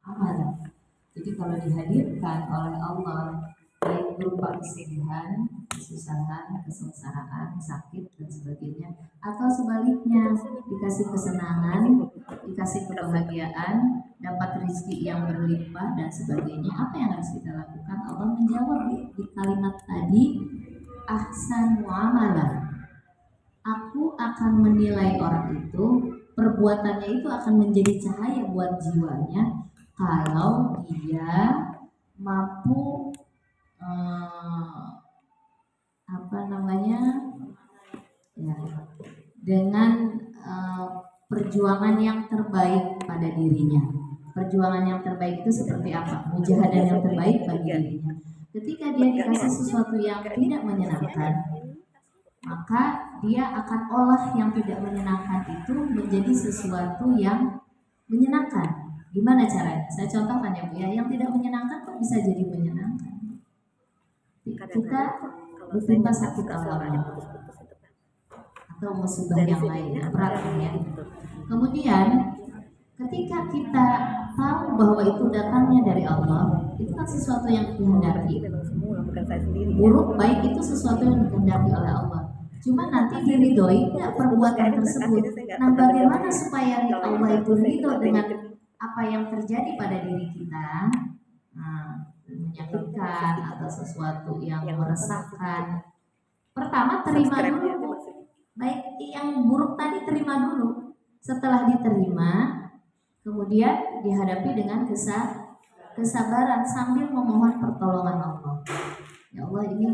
aman. Jadi kalau dihadirkan oleh Allah baik berupa kesedihan, kesusahan, kesengsaraan, sakit dan sebagainya, atau sebaliknya dikasih kesenangan, dikasih kebahagiaan, dapat rezeki yang berlimpah dan sebagainya, apa yang harus kita lakukan? Allah menjawab di kalimat tadi, ahsan muamalah. Aku akan menilai orang itu, perbuatannya itu akan menjadi cahaya buat jiwanya kalau dia mampu apa namanya ya, dengan perjuangan yang terbaik pada dirinya. Perjuangan yang terbaik itu seperti apa? Mujahadah yang terbaik bagi dirinya. Ketika dia dikasih sesuatu yang tidak menyenangkan, maka dia akan olah yang tidak menyenangkan itu menjadi sesuatu yang menyenangkan. Gimana caranya? Saya contohkan ya Bu ya, yang tidak menyenangkan kok bisa jadi menyenangkan. Kita bertimpa sakit awal atau musibah yang lain yang berat ya. Kemudian ketika kita tahu bahwa itu datangnya dari Allah, itu kan sesuatu yang dikehendaki. Buruk baik itu sesuatu yang dikehendaki oleh Allah. Cuma nanti diridhoi nggak perbuatan tersebut. Nah, bagaimana supaya Allah itu ridho dengan apa yang terjadi pada diri kita? Nah, menyakitkan atau sesuatu yang meresahkan. Pertama terima dulu. Baik yang buruk tadi terima dulu. Setelah diterima, kemudian dihadapi dengan kesabaran sambil memohon pertolongan Allah. Ya Allah, ini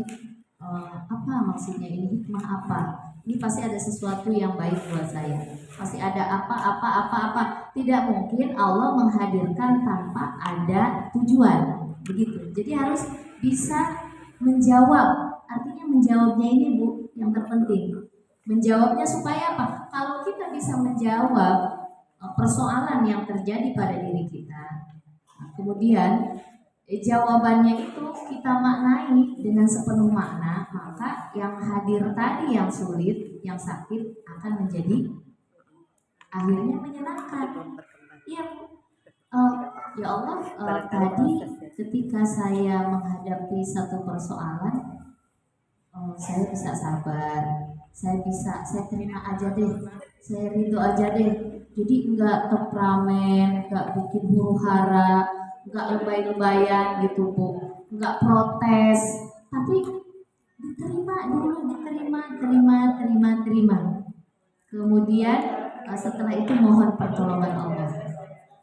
apa maksudnya, ini hikmah apa? Ini pasti ada sesuatu yang baik buat saya. Pasti ada apa. Tidak mungkin Allah menghadirkan tanpa ada tujuan. Begitu. Jadi harus bisa menjawab. Artinya menjawabnya ini Bu yang terpenting. Menjawabnya supaya apa? Kalau kita bisa menjawab persoalan yang terjadi pada diri kita, kemudian jawabannya itu kita maknai dengan sepenuh makna, maka yang hadir tadi yang sulit, yang sakit akan menjadi akhirnya menyenangkan. Iya, ya Allah, tadi ketika saya menghadapi satu persoalan, saya bisa sabar, saya terima aja deh, saya ridho aja deh. Jadi enggak temperamen, enggak bikin huru hara, enggak lebay-lebayan gitu Bu, enggak protes, tapi diterima dulu, terima. Kemudian setelah itu mohon pertolongan Allah.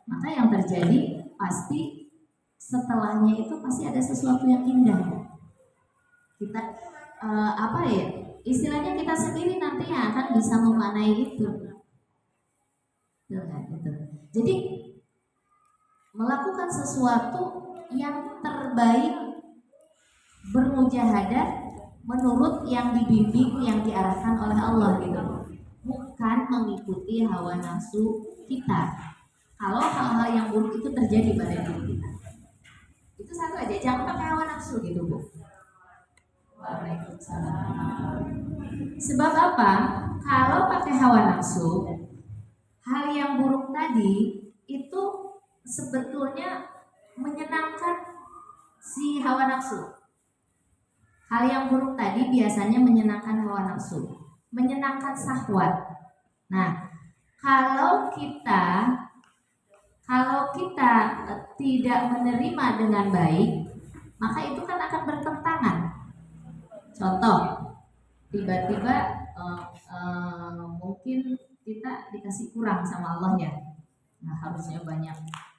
Maka yang terjadi pasti setelahnya itu pasti ada sesuatu yang indah. Kita apa ya? Istilahnya kita sendiri nanti yang akan bisa memaknai itu. Gitu. Jadi melakukan sesuatu yang terbaik, bermujahadah menurut yang dibimbing, yang diarahkan oleh Allah gitu. Bukan mengikuti hawa nafsu kita. Kalau hal-hal yang buruk itu terjadi pada diri kita, itu satu aja, jangan pakai hawa nafsu gitu Bu. Waalaikumsalam. Sebab apa? Kalau pakai hawa nafsu, hal yang buruk tadi itu sebetulnya menyenangkan si hawa nafsu. Hal yang buruk tadi biasanya menyenangkan hawa nafsu, menyenangkan syahwat. Nah, kalau kita tidak menerima dengan baik, maka itu kan akan bertentangan. Contoh, tiba-tiba mungkin kita dikasih kurang sama Allah ya. Nah, harusnya banyak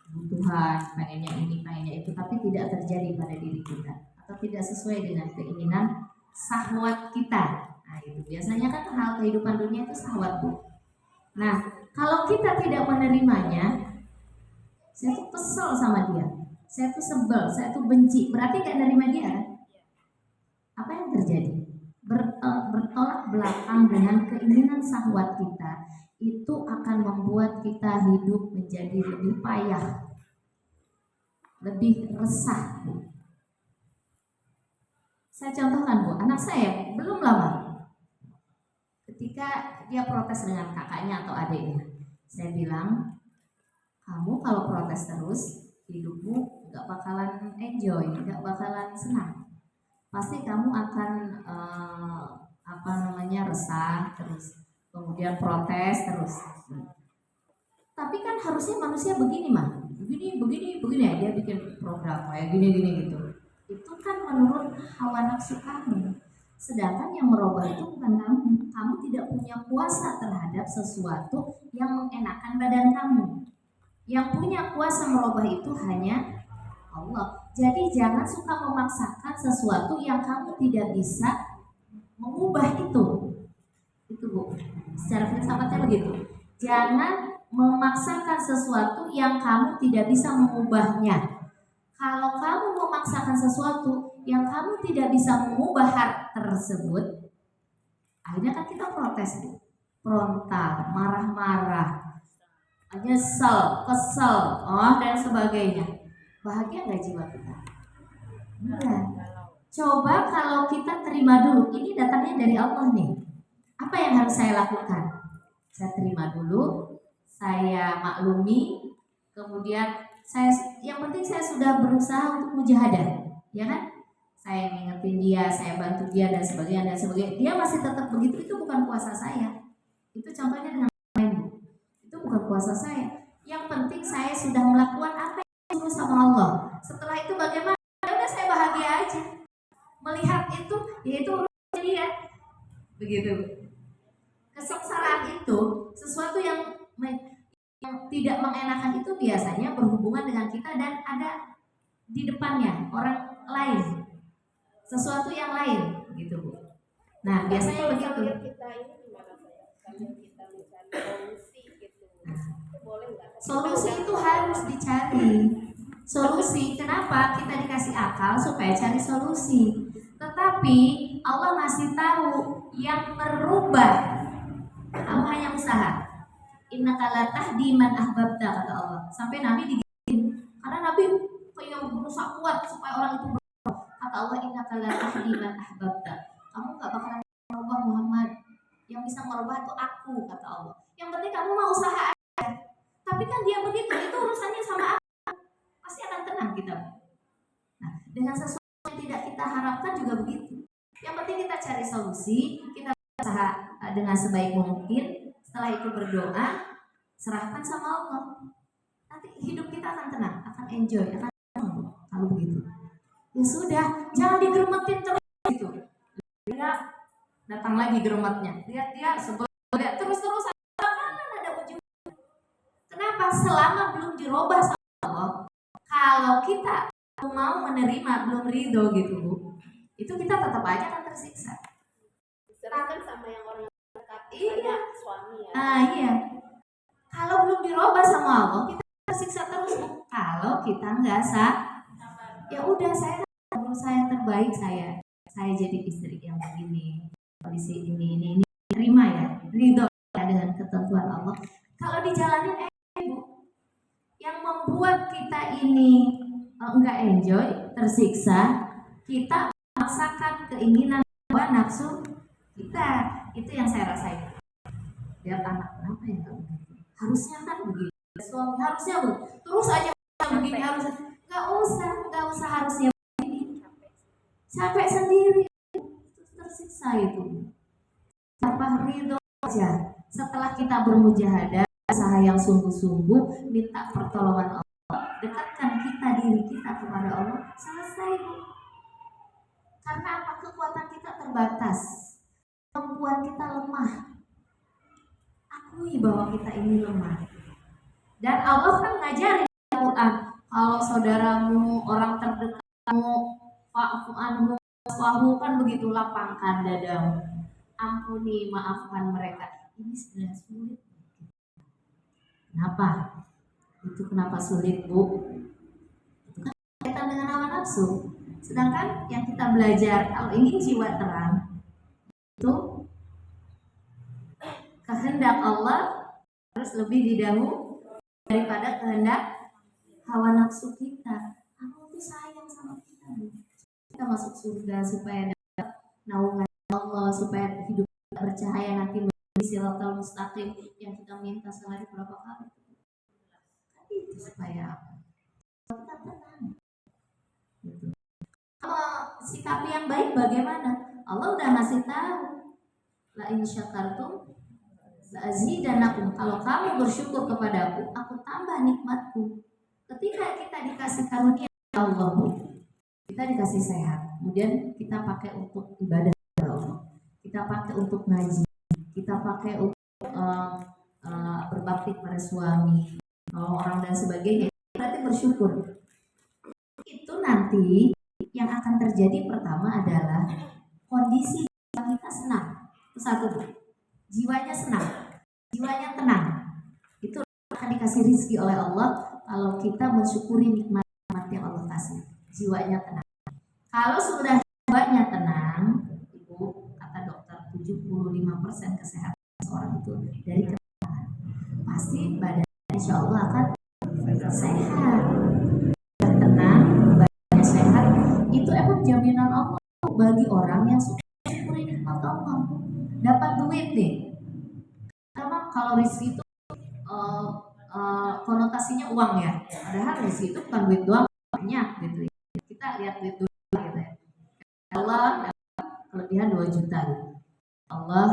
kebutuhan, pengennya ini, pengennya itu, tapi tidak terjadi pada diri kita atau tidak sesuai dengan keinginan syahwat kita. Nah, itu biasanya kan hal kehidupan dunia itu syahwat Bu. Nah, kalau kita tidak menerimanya, saya tuh kesel sama dia, saya tuh sebel, saya tuh benci, berarti gak nerima dia. Apa yang terjadi? Bertolak belakang dengan keinginan syahwat kita, itu akan membuat kita hidup menjadi lebih payah, lebih resah. Saya contohkan Bu, anak saya belum lama, ketika dia protes dengan kakaknya atau adiknya, saya bilang, kamu kalau protes terus, bakalan enjoy, nggak bakalan senang. Pasti kamu akan resah terus, kemudian protes terus. Tapi kan harusnya manusia begini mah, begini ya, dia bikin program kayak gini gitu. Itu kan menurut hawa nafsu kamu. Sedangkan yang merubah itu bukan kamu. Kamu tidak punya kuasa terhadap sesuatu yang mengenakan badan kamu. Yang punya kuasa merubah itu hanya Allah. Jadi jangan suka memaksakan sesuatu yang kamu tidak bisa mengubah itu. Itu Bu. Secara filsafatnya begitu. Jangan memaksakan sesuatu yang kamu tidak bisa mengubahnya. Kalau kamu memaksakan sesuatu yang kamu tidak bisa mengubah hal tersebut, akhirnya kan kita protes, frontal, marah-marah, nyesel, kesel, dan sebagainya. Bahagia nggak jiwa kita? Enggak. Coba kalau kita terima dulu, ini datangnya dari Allah nih. Apa yang harus saya lakukan? Saya terima dulu, saya maklumi, kemudian yang penting saya sudah berusaha untuk mujahadah, ya kan? Saya ngingetin dia, saya bantu dia dan sebagainya. Dia masih tetap begitu, itu bukan kuasa saya. Itu contohnya dengan lain, itu bukan kuasa saya. Yang penting saya sudah melakukan apa yang disuruh sama Allah. Setelah itu bagaimana? Ya udah saya bahagia aja. Melihat itu, yaitu urusan dia. Begitu. Kesengsaraan itu sesuatu yang tidak mengenakan itu biasanya berhubungan dengan kita dan ada di depannya orang lain, sesuatu yang lain gitu Bu. Nah biasanya begitu. Kita ini gimana saya? Kalau kita mencari solusi gitu, itu boleh nggak? Solusi itu harus dicari. Solusi kenapa kita dikasih akal supaya cari solusi. Tetapi Allah masih tahu yang merubah. Kamu hanya usaha. Innaka la tahdi man ahbabta kata Allah. Sampai Nabi digituin. Karena Nabi pengen berusaha kuat supaya orang itu berubah. Kata Allah innaka la tahdi man ahbabta. Kamu gak bakalan merubah Muhammad. Yang bisa merubah itu aku kata Allah. Yang penting kamu mau usaha aja. Tapi kan dia begitu, itu urusannya sama aku. Pasti akan tenang kita. Nah, dengan sesuatu yang tidak kita harapkan juga begitu. Yang penting kita cari solusi, kita berusaha dengan sebaik mungkin. Setelah itu berdoa, serahkan sama Allah. Nanti hidup kita akan tenang, akan enjoy, akan tenang kalau begitu. Ya sudah, jangan digeremetin terus gitu. Dia datang lagi geremetnya. Lihat dia sebel, terus-terusan bakalan ada ujungnya. Kenapa? Selama belum dirubah sama Allah, kalau kita mau menerima belum ridho gitu Bu, itu kita tetap aja akan tersiksa. Diserahkan sama yang orang dekat, iya. Suami ya. Iya. Kalau belum dirubah sama Allah, kita tersiksa terus. Kalau kita nggak ya udah saya berusaha yang terbaik saya jadi istri yang begini, kondisi ini terima ya, ridho ya dengan ketentuan Allah. Kalau dijalanin Bu, yang membuat kita ini nggak enjoy, tersiksa, kita memaksakan keinginan hawa nafsu kita. Itu yang saya rasain. Lihat anak kenapa ya kamu? Harusnya kan begini, suami harusnya terus aja begini, harusnya nggak usah harusnya begini, capek sendiri, tersiksa itu. Tanpa ridho aja. Setelah kita bermujahadah, usaha yang sungguh-sungguh, minta pertolongan Allah, dekatkan diri kita kepada Allah, selesai. Karena apa? Kekuatan kita terbatas, kemampuan kita lemah. Akui bahwa kita ini lemah. Dan Allah kan ngajarin Al-Quran, kalau saudaramu, orang terdekatmu, fa'fu anhum wasfahu, kan begitu, lapangkan dadamu, ampuni, maafkan mereka. Ini sudah sulit. Kenapa? Itu kenapa sulit Bu? Itu kan kaitan dengan hawa nafsu. Sedangkan yang kita belajar kalau ingin jiwa terang itu kehendak Allah harus lebih didahului daripada kehendak hawa nafsu kita. Allah itu sayang sama kita. Kita masuk surga supaya dapat naungan Allah, supaya hidup kita bercahaya nanti menjadi siratal mustaqim yang kita minta sehari berapa kali. Itu supaya kita tenang. sikapi yang baik bagaimana? Allah udah ngasih tahu, la in syakartum la azidanakum. Kalau kamu bersyukur kepadaku, aku tambah nikmatku. Ketika kita dikasih karunia Allah, kita dikasih sehat, kemudian kita pakai untuk ibadah Allah, kita pakai untuk ngaji, kita pakai untuk berbakti pada suami, orang dan sebagainya, berarti bersyukur. Itu nanti yang akan terjadi pertama adalah kondisi kita senang. Itu satu, jiwanya senang, jiwanya tenang. Itu akan dikasih rizki oleh Allah kalau kita mensyukuri nikmat-nikmat yang Allah kasih. Jiwanya tenang. Kalau sudah jiwanya tenang, Ibu, kata dokter 75% kesehatan seorang itu dari ketenangan. Pasti badan insya Allah akan sehat. Tenang, badannya sehat. Itu emang jaminan Allah bagi orang yang suka mensyukuri nikmat Allah. Dapat duit nih. Karena kalau rezeki itu konotasinya uang ya. Padahal rezeki itu bukan duit doang, banyak gitu ya. Kita lihat duit dulu gitu ya. Allah kelebihan 2 juta gitu. Allah,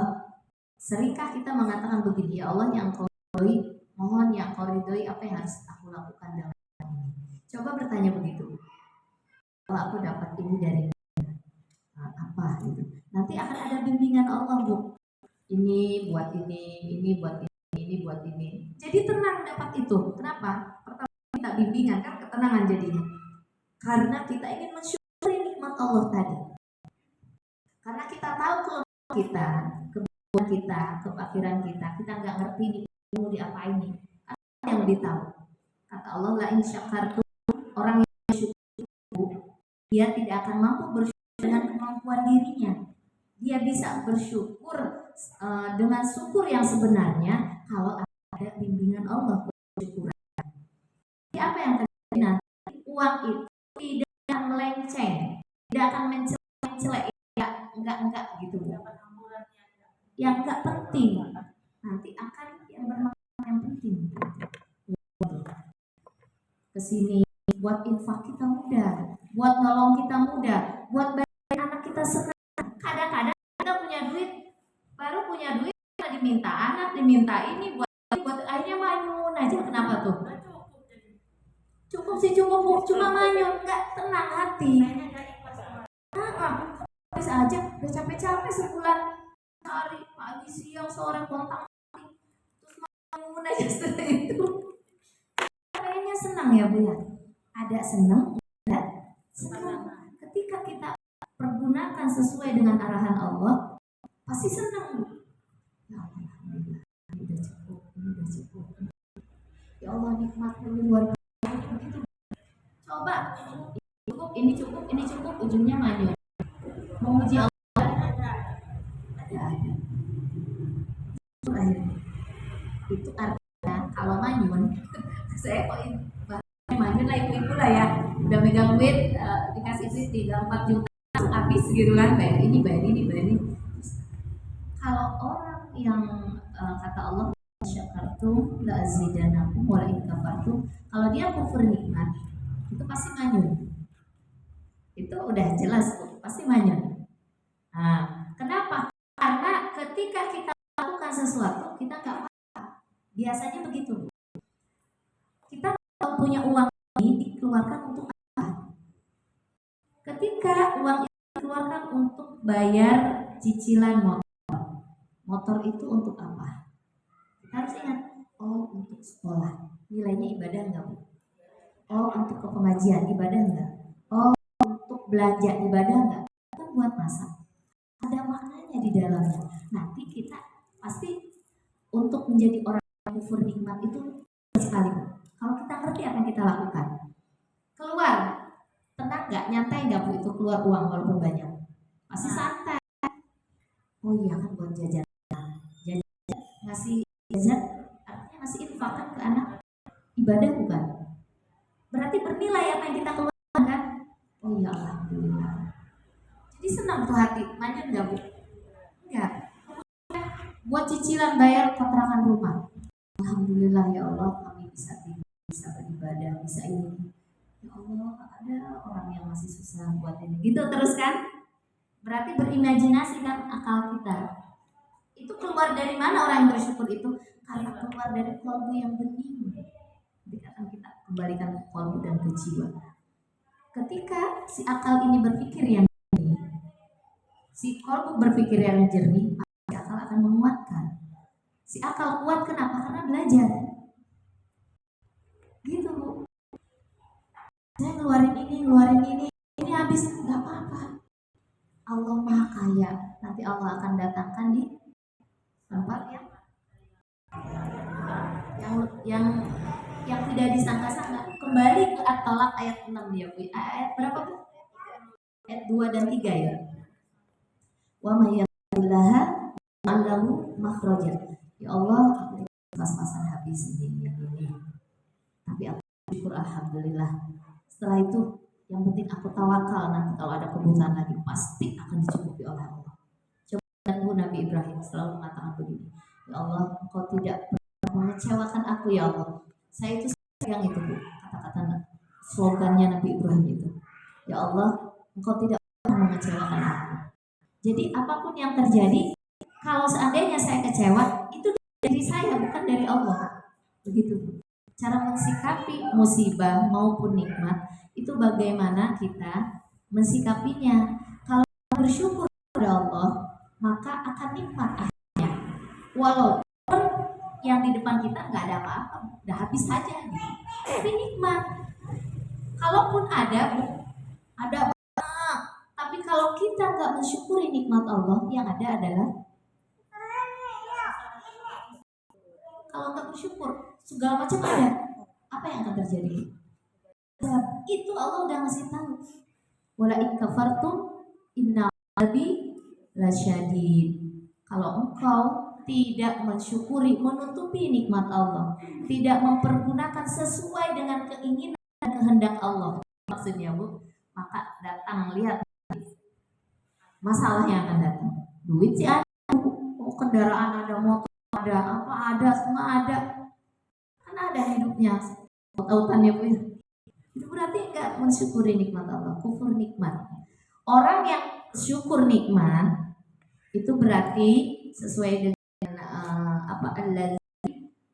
seringkah kita mengatakan begini, ya Allah yang kau ridhoi, mohon yang kau ridhoi apa yang harus aku lakukan dalam ini. Coba bertanya begitu. Kalau aku dapat ini dari apa gitu. Nanti akan ada bimbingan Allah, Bu. Ini buat ini buat ini buat ini. Jadi tenang dapat itu. Kenapa? Pertama kita bimbingan kan ketenangan jadinya. Karena kita ingin mensyukuri nikmat Allah tadi. Karena kita tahu kelemahan kita, kebutuhan kita, kefakiran kita nggak ngerti ini mau diapain nih. Apa yang lebih tahu? Kata Allah, la in syakartum, orang yang bersyukur, dia tidak akan mampu bersyukur dengan kemampuan dirinya. Dia bisa bersyukur dengan syukur yang sebenarnya kalau ada bimbingan Allah bersyukur. Jadi apa yang terjadi nanti? Uang itu tidak akan melenceng, tidak akan mencelek, enggak gitu. Yang enggak penting nanti akan yang bermanfaat, yang penting. Kesini buat infak kita mudah, buat nolong kita mudah, buat bayar anak kita senang. Kadang-kadang kita punya duit, baru punya duit diminta anak, diminta ini buat akhirnya manyun aja. Kenapa tuh? Cukup sih cukup, cuma manyun, nggak tenang hati. Bisa aja udah capek-capek sebulan, hari pagi siang sore kontak terus manyun aja setelah itu. Kayaknya senang ya Bu ya. Ada senang, ada senang. Ketika kita pergunakan sesuai dengan arahan Allah, pasti senang Bu. Ya Allah, alhamdulillah, ini udah cukup. Ya Allah, nikmatmu luar biasa. Begitu. Coba, ini cukup, ujungnya manyun. Memuji Allah, ada. Itu artinya kalau manyun, saya kok manyun lah ibu-ibu lah ya, udah megang duit, dikasih duit 4 juta habis gitu kan, bayar ini. Kalau orang yang kata Allah syakartum la azidanakum wa la in kafartum, kalau dia kufur nikmat itu pasti manyun. Itu udah jelas pasti manyun. Nah, kenapa? Karena ketika kita lakukan sesuatu kita nggak paham. Biasanya begitu. Kita kalau punya uang ini dikeluarkan untuk apa? Ketika uang itu dikeluarkan untuk bayar cicilan motor itu untuk apa? Kita harus ingat, oh untuk sekolah, nilainya ibadah enggak Bu? Oh untuk ke pengajian, ibadah enggak? Oh untuk belanja, ibadah enggak? Kan buat masak, ada maknanya di dalamnya. Nanti kita pasti untuk menjadi orang yang kufur nikmat itu sekali. Kalau kita ngerti apa yang kita lakukan, keluar, tenang enggak, nyantai enggak Bu itu keluar uang walaupun banyak? Pasti santai. Oh iya kan buat jajan. Ngasih zakat artinya ngasih infak kan ke anak, ibadah bukan? Berarti bernilai apa yang kita keluarkan kan? Oh ya alhamdulillah. Jadi senang tuh hati, manyun nggak Bu? Enggak. Buat cicilan bayar kontrakan rumah, alhamdulillah ya Allah kami bisa beribadah, bisa ini. Ya Allah ada orang yang masih susah buat ini. Gitu terus kan? Berarti berimajinasi kan akal kita. Itu keluar dari mana orang yang bersyukur itu? Karena keluar dari kolbu yang bening. Jadi akan kita kembalikan ke kolbu dan ke jiwa. Ketika si akal ini berpikir yang jernih, si kolbu berpikir yang jernih, si akal akan menguatkan. Si akal kuat kenapa? Karena belajar. Gitu Bu. Saya ngeluarin ini habis, nggak apa-apa. Allah Maha Kaya. Nanti Allah akan datangkan di tempat yang tidak disangka-sangka. Kembali ke At-Talaq ayat 6 ya Bu. Ayat berapa Bu? Ayat 2 dan 3 ya. Wa may yattaqillaha yaj'al makhraja. Ya Allah, aku pas-pasan habis ini. Tapi aku syukur alhamdulillah. Setelah itu yang penting aku tawakal, nanti kalau ada kebutuhan lagi pasti akan dicukupi oleh Allah. Coba Bu Nabi Ibrahim selalu mengatakan begini, ya Allah, Engkau tidak pernah mengecewakan aku ya Allah. Saya itu yang itu Bu, kata-kata slogannya Nabi Ibrahim itu. Ya Allah, Engkau tidak pernah mengecewakan aku. Jadi apapun yang terjadi, kalau seandainya saya kecewa, itu dari saya bukan dari Allah. Begitu. Cara mensikapi musibah maupun nikmat itu bagaimana kita mensikapinya. Kalau bersyukur kepada Allah, maka akan nikmat akhirnya. Walaupun yang di depan kita nggak ada apa-apa, udah habis saja gitu. Tapi nikmat. Kalaupun ada banyak. Tapi kalau kita nggak mensyukuri nikmat Allah, yang ada adalah kalau nggak bersyukur segala macam ada, apa yang akan terjadi? Itu Allah udah ngasih tahu. Wala in kafartum inna adabi lasyadid. Kalau engkau tidak mensyukuri, menutupi nikmat Allah, tidak mempergunakan sesuai dengan keinginan dan kehendak Allah, maksudnya Bu, maka datang lihat masalah yang akan datang. Duit sih ada, kendaraan ada, motor ada, apa ada, semua ada. Kan ada hidupnya, tautannya Bu. Itu berarti enggak mensyukuri nikmat Allah, kufur nikmat. Orang yang syukur nikmat itu berarti sesuai dengan apa allazi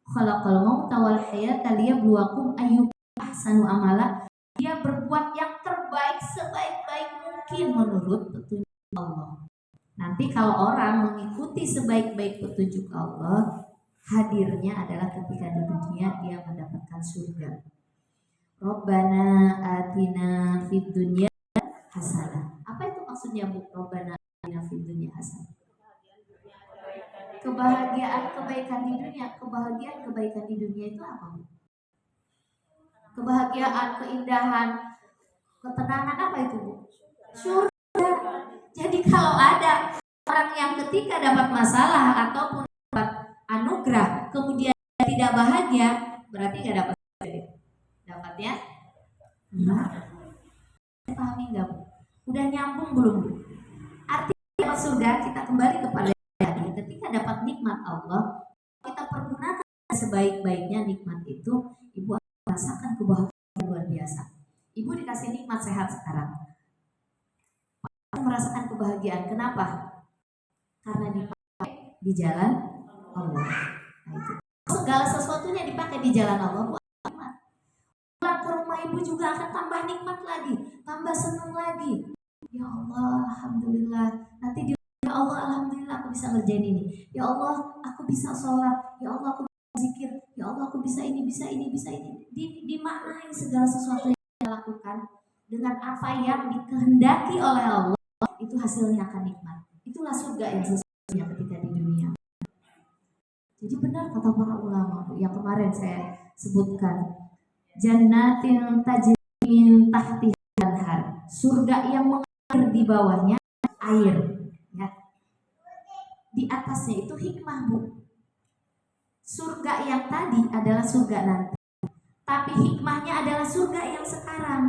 khalaqal mauta wal hayata liyabluwakum ayyukum ahsanu amala. Dia berbuat yang terbaik sebaik-baik mungkin menurut petunjuk Allah. Nanti kalau orang mengikuti sebaik-baik petunjuk Allah, hadirnya adalah ketika di dunia dia mendapatkan surga. Rabbana atina fid dunya hasanah. Apa itu maksudnya Bu? Rabbana atina fid dunya hasanah. Kebahagiaan kebaikan di dunia, kebahagiaan kebaikan di dunia itu apa Bu? Kebahagiaan, keindahan, ketenangan apa itu Bu? Surga. Jadi kalau ada orang yang ketika dapat masalah ataupun dapat anugerah kemudian tidak bahagia, berarti nggak dapat surga. Dapat ya? Pahami nggak Bu? Udah nyambung belum Bu? Artinya dapat surga, kita kembali kepada tadi. Ketika dapat nikmat Allah, kita pergunakan sebaik-baiknya nikmat itu, Ibu akan merasakan kebahagiaan luar biasa. Ibu dikasih nikmat sehat sekarang, merasakan kebahagiaan. Kenapa? Karena dipakai di jalan Allah. Nah, itu. Segala sesuatunya dipakai di jalan Allah, Bu. Pulang ke rumah Ibu juga akan tambah nikmat lagi, tambah senang lagi. Ya Allah, alhamdulillah. Nanti di ya Allah, alhamdulillah aku bisa ngerjain ini. Ya Allah, aku bisa sholat. Ya Allah, aku bisa zikir. Ya Allah, aku bisa ini, bisa ini, bisa ini. Dimaknai segala sesuatu yang kita lakukan dengan apa yang dikehendaki oleh Allah, itu hasilnya akan nikmat. Itulah surga yang sesungguhnya ketika di dunia. Jadi benar kata para ulama yang kemarin saya sebutkan, jannatin tajri min tahtiha anhar, surga yang mengalir di bawahnya air, ya. Di atasnya itu hikmah Bu. Surga yang tadi adalah surga nanti, tapi hikmahnya adalah surga yang sekarang.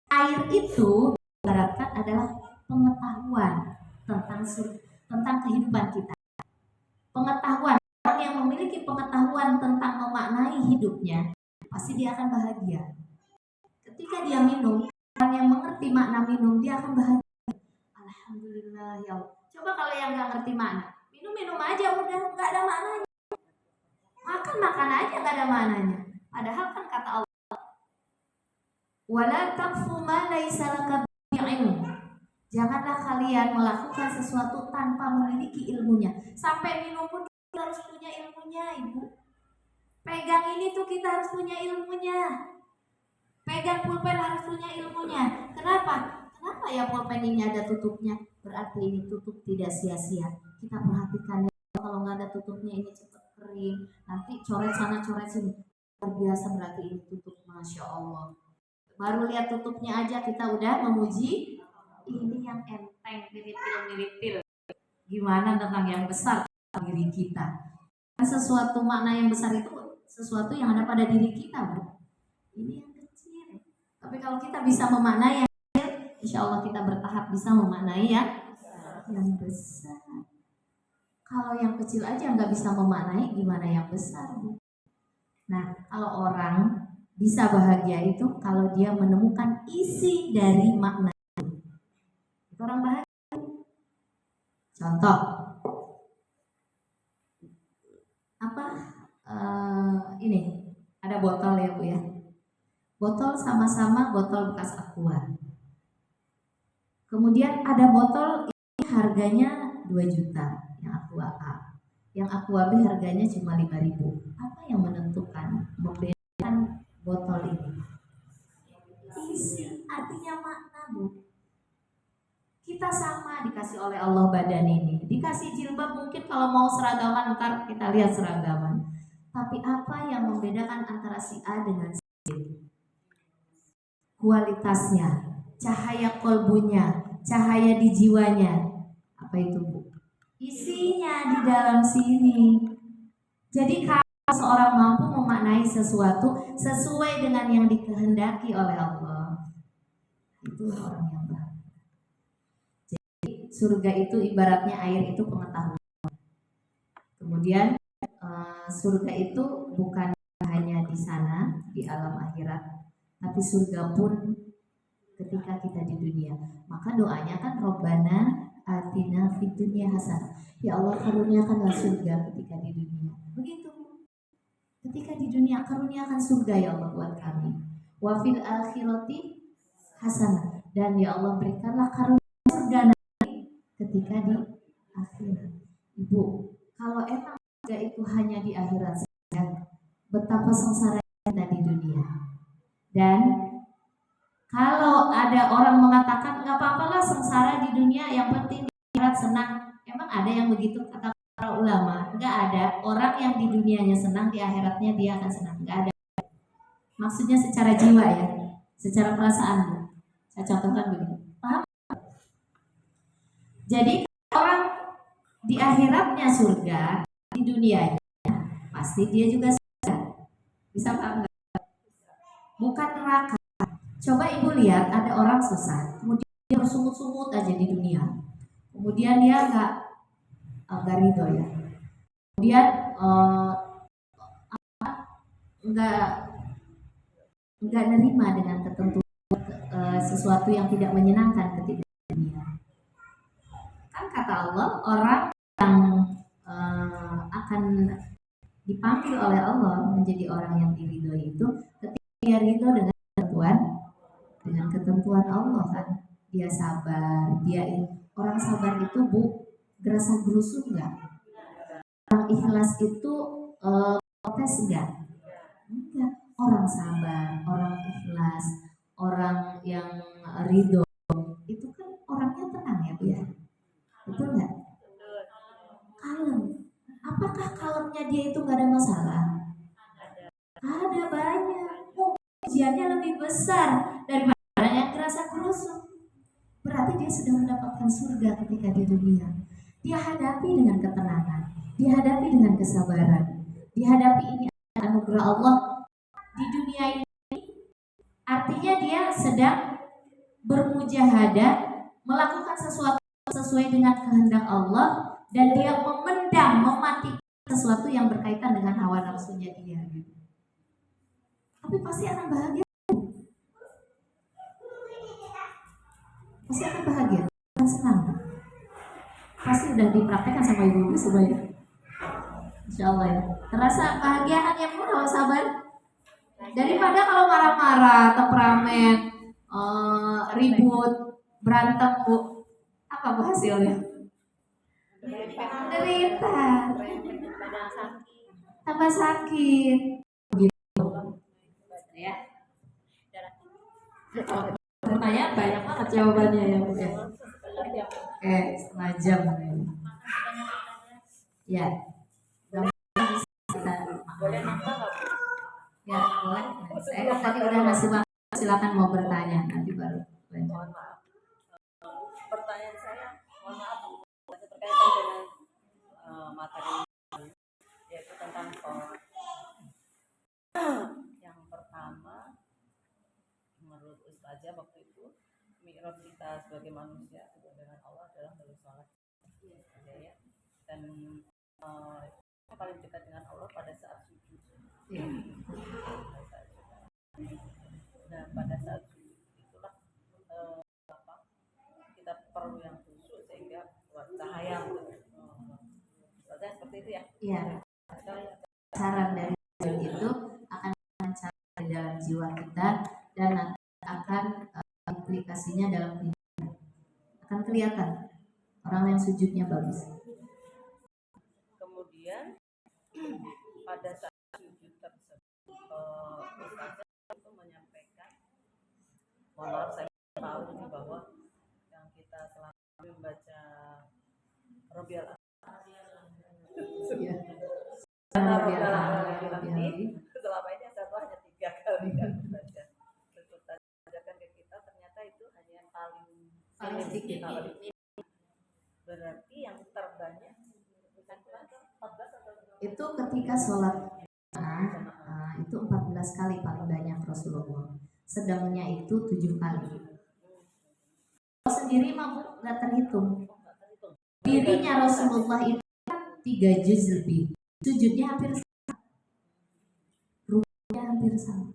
Air itu diharapkan adalah pengetahuan tentang kehidupan kita. Pengetahuan, orang yang memiliki pengetahuan tentang memaknai hidupnya, pasti dia akan bahagia. Ketika dia minum orang yang mengerti makna minum, dia akan bahagia. Alhamdulillah ya Allah. Coba kalau yang nggak ngerti makna, minum aja udah nggak ada maknanya. Makan aja nggak ada maknanya. Padahal kan kata Allah, wala taqfu ma laisa laka bihi ilm. Janganlah kalian melakukan sesuatu tanpa memiliki ilmunya. Sampai minum pun kita harus punya ilmunya, Ibu. Pegang ini tuh kita harus punya ilmunya. Pegang pulpen harus punya ilmunya. Kenapa? Kenapa ya pulpen ini ada tutupnya? Berarti ini tutup tidak sia-sia. Kita perhatikan ya, kalau nggak ada tutupnya ini cepat kering. Nanti coret sana coret sini. Terbiasa berarti ini tutup, Masya Allah. Baru lihat tutupnya aja kita udah memuji. Ini yang enteng, mirip-mirip. Gimana tentang yang besar diri kita? Sesuatu makna yang besar itu sesuatu yang ada pada diri kita, Bu. Ini yang kecil. Tapi kalau kita bisa memaknai yang kecil, insya Allah kita bertahap bisa memaknai yang besar. Kalau yang kecil aja nggak bisa memaknai, gimana yang besar, Bu? Nah, kalau orang bisa bahagia itu kalau dia menemukan isi dari makna. Itu orang bahagia. Contoh, apa? Ini ada botol ya, Bu ya. Botol sama-sama botol bekas aqua. Kemudian ada botol ini harganya 2 juta, yang aqua A. Yang aqua B harganya cuma 5.000. Apa yang menentukan membedakan botol ini? Isi, artinya makna, Bu. Kita sama dikasih oleh Allah badan ini. Dikasih jilbab, mungkin kalau mau seragaman ntar kita lihat seragaman. Tapi apa yang membedakan antara si A dengan si B? Kualitasnya, cahaya kolbunya, cahaya di jiwanya. Apa itu, Bu? Isinya di dalam sini. Jadi kalau seorang mampu memaknai sesuatu sesuai dengan yang dikehendaki oleh Allah, itu orang yang bahagia. Jadi surga itu ibaratnya air itu pengetahuan. Kemudian surga itu bukan hanya di sana, di alam akhirat, tapi surga pun ketika kita di dunia. Maka doanya kan Robbana atina fid dunya hasanah. Ya Allah, karuniakanlah surga ketika di dunia. Begitu. Ketika di dunia karuniakan surga ya Allah buat kami. Wa fil akhirati hasanah. Dan ya Allah berikanlah karunia surga nanti ketika di akhirat. Ibu, kalau emang surga itu hanya di akhirat saja, betapa sengsara kita di dunia. Dan kalau ada orang mengatakan nggak apa-apalah sengsara di dunia, yang penting di akhirat senang. Emang ada yang begitu kata para ulama? Nggak ada. Orang yang di dunianya senang, di akhiratnya dia akan senang. Nggak ada. Maksudnya secara jiwa ya, secara perasaan. Saya contohkan begini. Paham? Jadi orang di akhiratnya surga, di dunianya pasti dia juga surga. Bisa paham nggak? Bukan neraka. Coba ibu lihat ada orang susah, kemudian dia bersungut-sungut aja di dunia, kemudian dia nggak ridho ya, kemudian nggak nerima dengan ketentuan sesuatu yang tidak menyenangkan ketika di dunia. Kan kata Allah, orang yang akan dipanggil oleh Allah menjadi orang yang diridhoi itu ketika dia ridho dengan ketentuan Allah kan. Dia sabar, orang sabar itu Bu, gerasa gerusu enggak? Orang ikhlas itu protes enggak? Enggak. Orang sabar, orang ikhlas, orang yang ridho itu kan orangnya tenang ya Bu ya. Betul enggak? Kalem. Apakah kalemnya dia itu enggak ada masalah? Ada banyak. Ujiannya lebih besar daripada yang gerasa gerusu. Berarti dia sudah mendapatkan surga ketika di dunia. Dia hadapi dengan ketenangan, dihadapi dengan kesabaran, dihadapi ini anugerah Allah di dunia ini. Artinya dia sedang bermujahadah melakukan sesuatu sesuai dengan kehendak Allah, dan dia mematikan sesuatu yang berkaitan dengan hawa nafsunya dia. Tapi pasti akan bahagia. pasti akan bahagia, akan senang. Pasti udah dipraktekkan sama ibu-ibu semuanya. Insya Allah ya. Terasa bahagiaan yang kalau sabar daripada kalau marah-marah, temperamen, ribut, berantem bu, apa bu hasilnya? Menderita, tambah sakit. Gitu ya. Oh, pertanyaan banyak banget jawabannya ya bu ya. Oke, setengah jam. Ya. Boleh nambah nggak Bu? Ya boleh. Saya kan tadi udah ngasih waktu, silakan mau bertanya nanti baru lanjut. Mohon maaf. Pertanyaan saya, mohon maaf Bu, berkaitan dengan materi yaitu tentang sholat. Yang pertama, menurut Ustazah waktu itu, mi'raj kita sebagai manusia dengan Allah adalah melalui sholat. Ya. Dan paling dekat dengan Allah pada saat sujud. Nah, pada saat sujud itulah kita perlu yang khusyuk sehingga buat cahaya seperti itu ya. Iya. Saran dari itu akan mencari dalam jiwa kita dan akan implikasinya dalam kehidupan. Akan kelihatan orang yang sujudnya bagus. Kemudian pada saat sujud tersebut Ustazah itu menyampaikan, mohon maaf saya tahu ini bahwa yang kita selama membaca Robial selama ini satu hanya 3 kali kan membaca. Ustazah ke kita ternyata itu hanya yang paling sedikit. Berarti yang terbanyak itu ketika sholat itu 14 kali paling banyak Rasulullah, sedangnya itu 7 kali. Kalau sendiri mampu nggak terhitung. Dirinya Rasulullah itu 3 juz lebih, sujudnya hampir sama, rukunya hampir sama.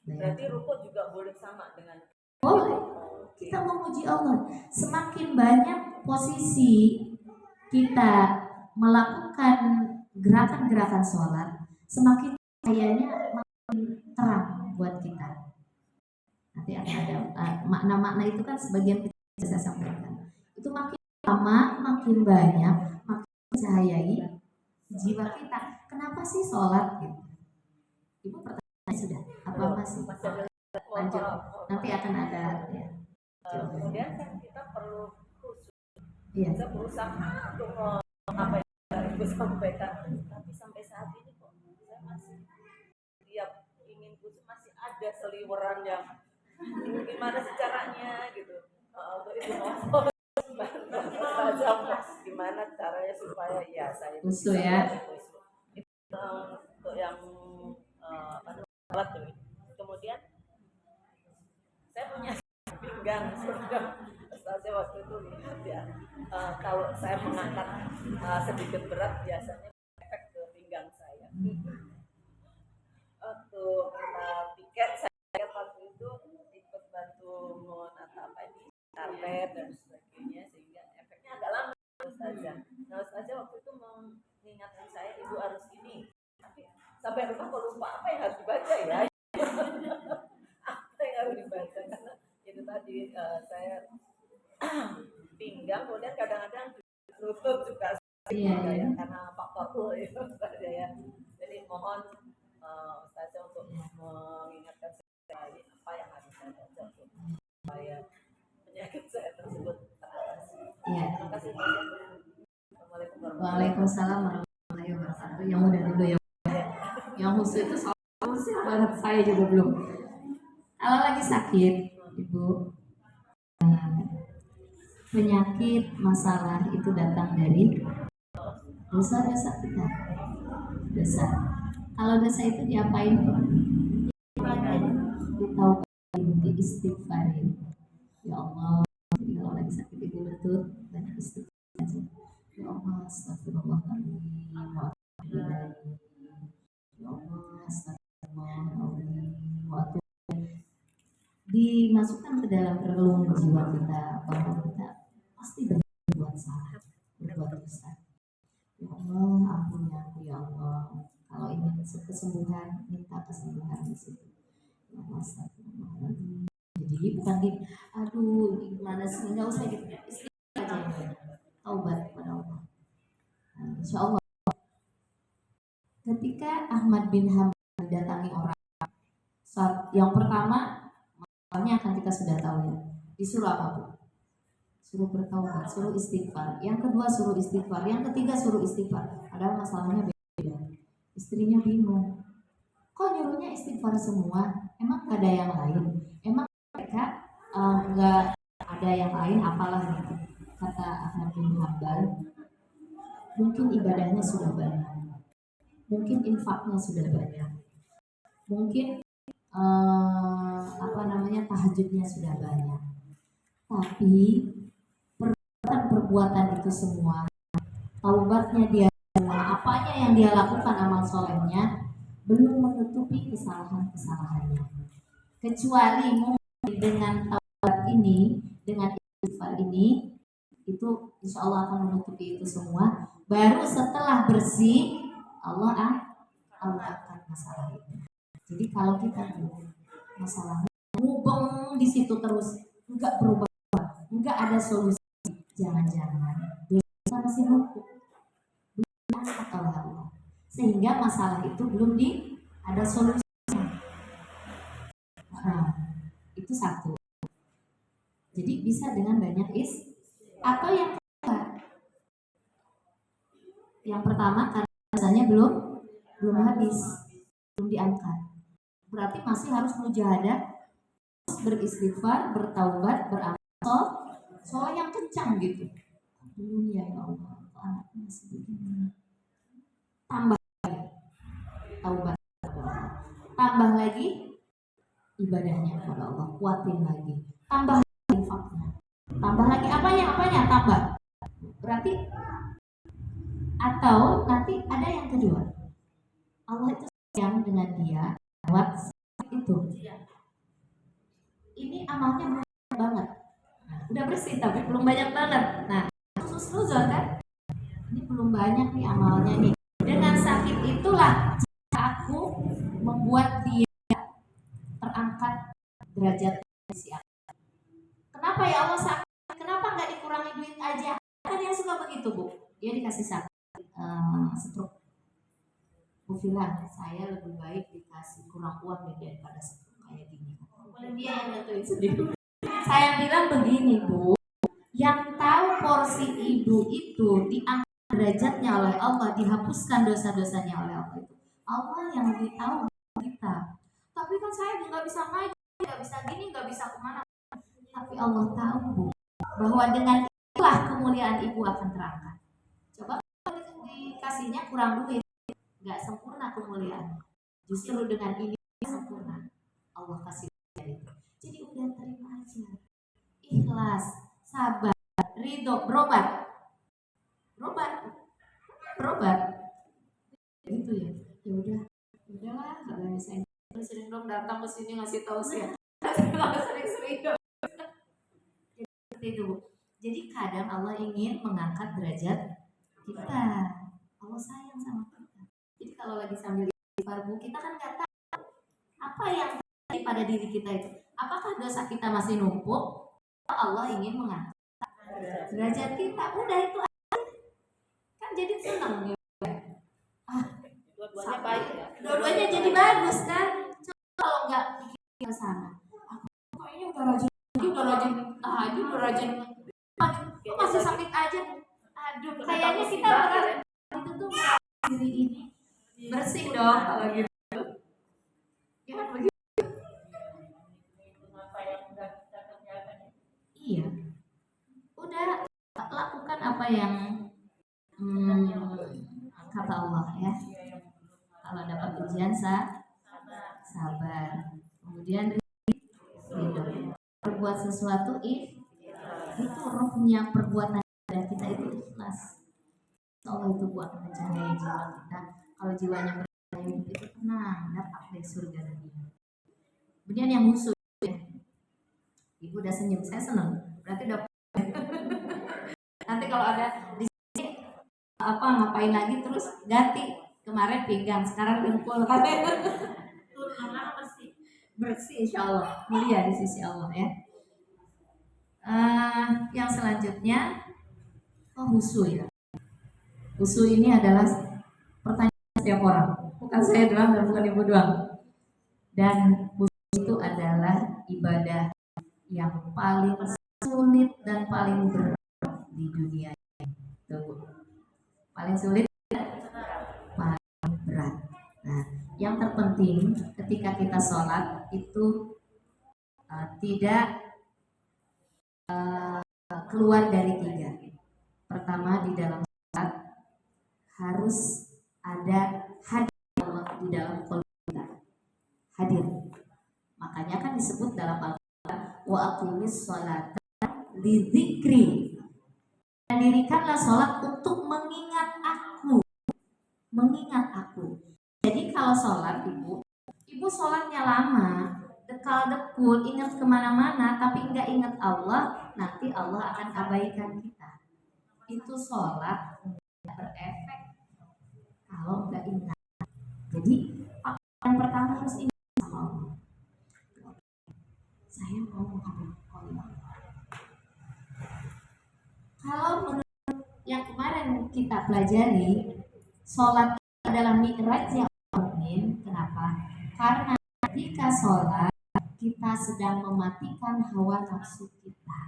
Berarti rukuk juga boleh sama dengan boleh. Kita memuji Allah, semakin banyak posisi kita melakukan gerakan-gerakan sholat, semakin kayaknya makin terang buat kita. Nanti akan ada makna-makna itu kan sebagian kita saya sampaikan. Itu makin lama, makin banyak, makin mencahayai jiwa kita. Kenapa sih sholat gitu? Ibu pertanyaan sudah? Apa masih? Lanjut. Nanti akan ada ya. Kemudian kan kita perlu khusus. Iya. Kita berusaha untuk apa yang Ibu sampaikan, tapi sampai saat ini kok saya masih tiap ingin khusus masih ada seliweran yang gimana sih caranya gitu. Untuk itu mohon gimana caranya supaya ya saya khusus ya. Untuk yang alat tuh. Kemudian saya punya pinggang Ustazah waktu itu lihat ya, kalau saya mengangkat sedikit berat biasanya efek ke pinggang saya. Untuk kita tiket saya waktu itu ikut bantu menata apa ini karpet dan sebagainya sehingga efeknya agak lama Ustazah. Nah Ustazah waktu itu mengingatkan saya ibu harus ini, tapi sampai rumah kok lupa apa yang harus dibaca ya. Apa yang harus dibaca karena itu tadi saya pinggang kemudian kadang-kadang lutut juga ya, karena faktor itu saja ya. Jadi mohon Ustazah untuk mengingatkan saya apa yang harus saya baca supaya penyakit saya tersebut teratasi. Iya. Terima kasih Ustazah. Assalamualaikum warahmatullahi wabarakatuh. Waalaikumsalam warahmatullahi wabarakatuh. Yang udah dulu ya. Yang khusus itu soal banget, saya juga belum. Kalau lagi sakit, Ibu, penyakit masalah itu datang dari dosa-dosa kita. Dosa. Kalau dosa itu diapain? Ditaubatin, diistighfarin. Ya Allah, jadi kalau lagi sakit Ibu lutut, banyak istighfar aja. Ya Allah, astagfirullahaladzim, wa atubu ilaih. Ya Allah, astagfirullahaladzim, wa atubu ilaih. dimasukkan ke dalam relung jiwa kita bahwa kita pasti berbuat salah, berbuat dosa. Ya Allah, ampuni aku ya Allah. Kalau ingin kesembuhan, minta kesembuhan di situ. Ya Allah, astagfirullahaladzim. Jadi bukan aduh ini gimana sih, nggak usah gitu. Istighfar aja yang banyak. Taubat kepada Allah. Nah, insya Allah. Ketika Ahmad bin Hanbal didatangi orang, yang pertama, masalahnya kan kita sudah tahu ya, disuruh apa Bu? Suruh bertaubat, suruh istighfar. Yang kedua suruh istighfar, yang ketiga suruh istighfar. Padahal masalahnya beda. Istrinya bingung. Kok nyuruhnya istighfar semua? Emang gak ada yang lain? Emang mereka nggak ada yang lain apalah gitu? Kata Ahmad bin Hanbal, mungkin ibadahnya sudah banyak, mungkin infaknya sudah banyak, mungkin tahajudnya sudah banyak, tapi perbuatan itu semua, taubatnya dia semua, apanya yang dia lakukan amal solehnya belum menutupi kesalahan-kesalahannya. Kecuali mungkin dengan taubat ini, dengan istighfar ini, itu insya Allah akan menutupi itu semua. Baru setelah bersih, Allah akan masalah itu. Jadi kalau kita masalahnya ngubeng di situ terus, enggak berubah, enggak ada solusi, jangan-jangan dosa masih numpuk, belum diangkat oleh Allah, sehingga masalah itu belum ada solusi. Nah, itu satu. Jadi bisa dengan banyak atau yang kedua, yang pertama karena rasanya belum habis, belum diangkat, berarti masih harus mujahadah, beristighfar, bertaubat, beramal soleh yang kencang gitu. Ya Allah, anaknya masih begini. Tambah lagi taubat, tambah lagi ibadahnya kepada Allah, kuatin lagi, tambah lagi infaknya, tambah lagi apanya tambah. Berarti atau nanti ada yang kedua, Allah itu sayang dengan dia lewat itu. Ini amalnya belum banyak banget, udah bersih tapi belum banyak banget. Nah, khusus nuzul kan, ini belum banyak nih amalnya nih. Dengan sakit itulah aku membuat dia terangkat derajat si Allah. Kenapa ya Allah sakit? Kenapa nggak dikurangi duit aja? Kan yang suka begitu Bu, dia dikasih sakit stroke. Bu bilang, saya lebih baik dikasih kurang uang daripada stroke kayak gini. Boleh dia yang nentuin sendiri. Saya bilang begini Bu, yang tahu porsi ibu itu diangkat derajatnya oleh Allah, dihapuskan dosa-dosanya oleh Allah itu Allah yang lebih tahu kita. Tapi kan saya nggak bisa ngaji, nggak bisa gini, nggak bisa kemana. Tapi Allah tahu Bu, bahwa dengan itulah kemuliaan ibu akan terangkat. Coba dikasihnya kurang duit, nggak sempurna kemuliaan. Justru dengan ini sempurna. Allah kasih itu. Jadi udah terima aja. Ikhlas, sabar, ridho, berobat. Gitu ya. Ya udahlah, kalau saya sering dong datang ke sini ngasih tahu saya. Sering-sering dong. Seperti itu Bu. Jadi kadang Allah ingin mengangkat derajat kita. Allah sayang sama kita. Jadi kalau lagi sambil istighfar Bu, kita kan nggak tahu apa yang terjadi pada diri kita itu. Apakah dosa kita masih numpuk? Allah ingin mengangkat derajat kita. Udah itu aja. Kan jadi senang ya. Dua-duanya baik ya. Dua-duanya jadi bagus kan. Coba kalau nggak pikir ke sana. Aku ini udah rajin tahajud, udah rajin masih sakit aja. Aduh, kayaknya kita itu tuh diri ini bersih dong kalau gitu. Ya kan begitu. Iya. Udah lakukan apa yang kata Allah ya. Kalau dapat ujian sabar. Kemudian berbuat sesuatu itu rohnya perbuatan kita itu ikhlas. Allah itu buat mencahayai jiwa kita. Kalau jiwanya bercahaya itu tenang, dapat dari surga nanti. Kemudian yang khusus ya, Ibu udah senyum, saya senang. Berarti udah. Nanti kalau ada di sini apa ngapain lagi terus ganti. Kemarin pinggang, sekarang dengkul. Bersih insya Allah, mulia di sisi Allah ya. Yang selanjutnya, husu ya. Husu ini adalah pertanyaan setiap orang, bukan saya doang dan bukan ibu doang. Dan husu itu adalah ibadah yang paling sulit dan paling berat di dunia ini. Tuh. Paling sulit, paling berat. Nah, yang terpenting ketika kita sholat itu tidak keluar dari 3. Pertama, di dalam sholat harus ada hadir Allah di dalam qalbi kita. Hadir. Makanya kan disebut dalam Al-Quran wa aqimis sholata lidzikri. Dan dirikanlah sholat untuk mengingat aku. Mengingat aku. Jadi kalau sholat ibu sholatnya lama, dekal-dekul, ingat kemana-mana, tapi nggak ingat Allah, nanti Allah akan abaikan kita. Itu sholat nggak berefek kalau nggak ingat. Jadi yang pertama harus ingat sama Allah. Saya mau menghadap Allah. Kalau menurut yang kemarin kita pelajari, sholat adalah mi'raj yang mukmin. Kenapa? Karena ketika sholat kita sedang mematikan hawa nafsu kita.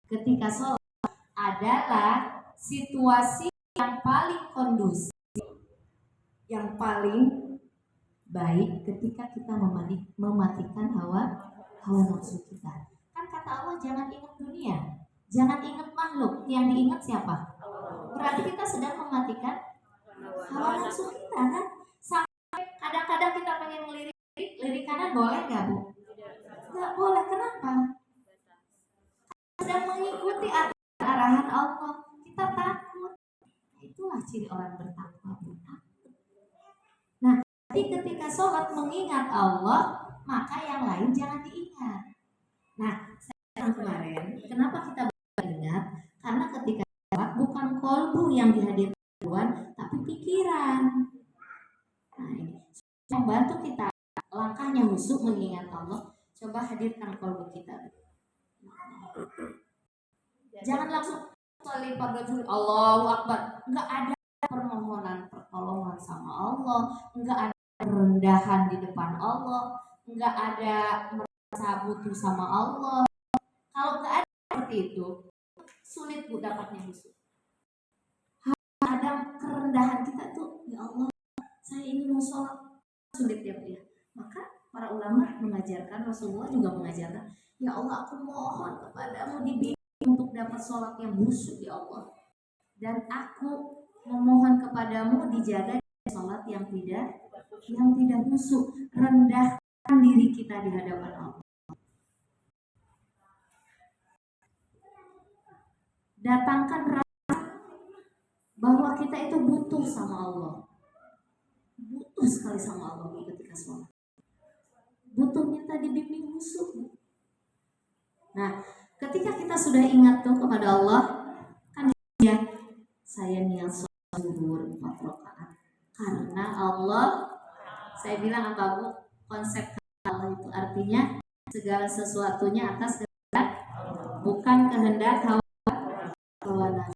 Ketika sholat adalah situasi yang paling kondusif, yang paling baik ketika kita mematikan hawa nafsu kita. Kan kata Allah jangan ingat dunia, jangan ingat makhluk, yang diingat siapa? Berarti kita sedang mematikan hawa nafsu kita kan. Sampai kadang-kadang kita pengen lirik kanan, boleh nggak Bu? Nggak boleh. Kenapa? Sedang mengikuti arahan Allah, kita takut. Itulah ciri orang bertakwa, Bu. Nah, jadi ketika sholat mengingat Allah, maka yang lain jangan diingat. Nah, saya kemarin, kenapa kita ingat? Karena ketika sholat bukan kolbu yang dihadirkan Tuhan, tapi pikiran. Nah, ini membantu kita langkahnya khusyuk mengingat Allah. Coba hadirkan kolbu kita. Jangan langsung salih pada Allahu Akbar. Enggak ada permohonan pertolongan sama Allah, enggak ada rendahan di depan Allah, enggak ada merasa butuh sama Allah. Kalau enggak ada seperti itu, sulit Bu dapatnya khusyuk. Ada kerendahan kita tuh, ya Allah, saya ini mau sholat, sulit ya Bu ya. Maka para ulama mengajarkan, Rasulullah juga mengajarkan, ya Allah aku mohon kepadamu dibimbing untuk dapat sholat yang khusyuk ya Allah. Dan aku memohon kepadamu dijaga sholat yang tidak khusyuk. Rendahkan diri kita di hadapan Allah. Datangkan rasa bahwa kita itu butuh sama Allah. Butuh sekali sama Allah ketika sholat. Butuh minta dibimbing khusyuk. Nah, ketika kita sudah ingat tuh kepada Allah, kan ya, saya niat sholat zuhur 4 rakaat karena Allah. Saya bilang apa Bu? Konsep Allah itu artinya segala sesuatunya atas kehendak, bukan kehendak hawa nafsu.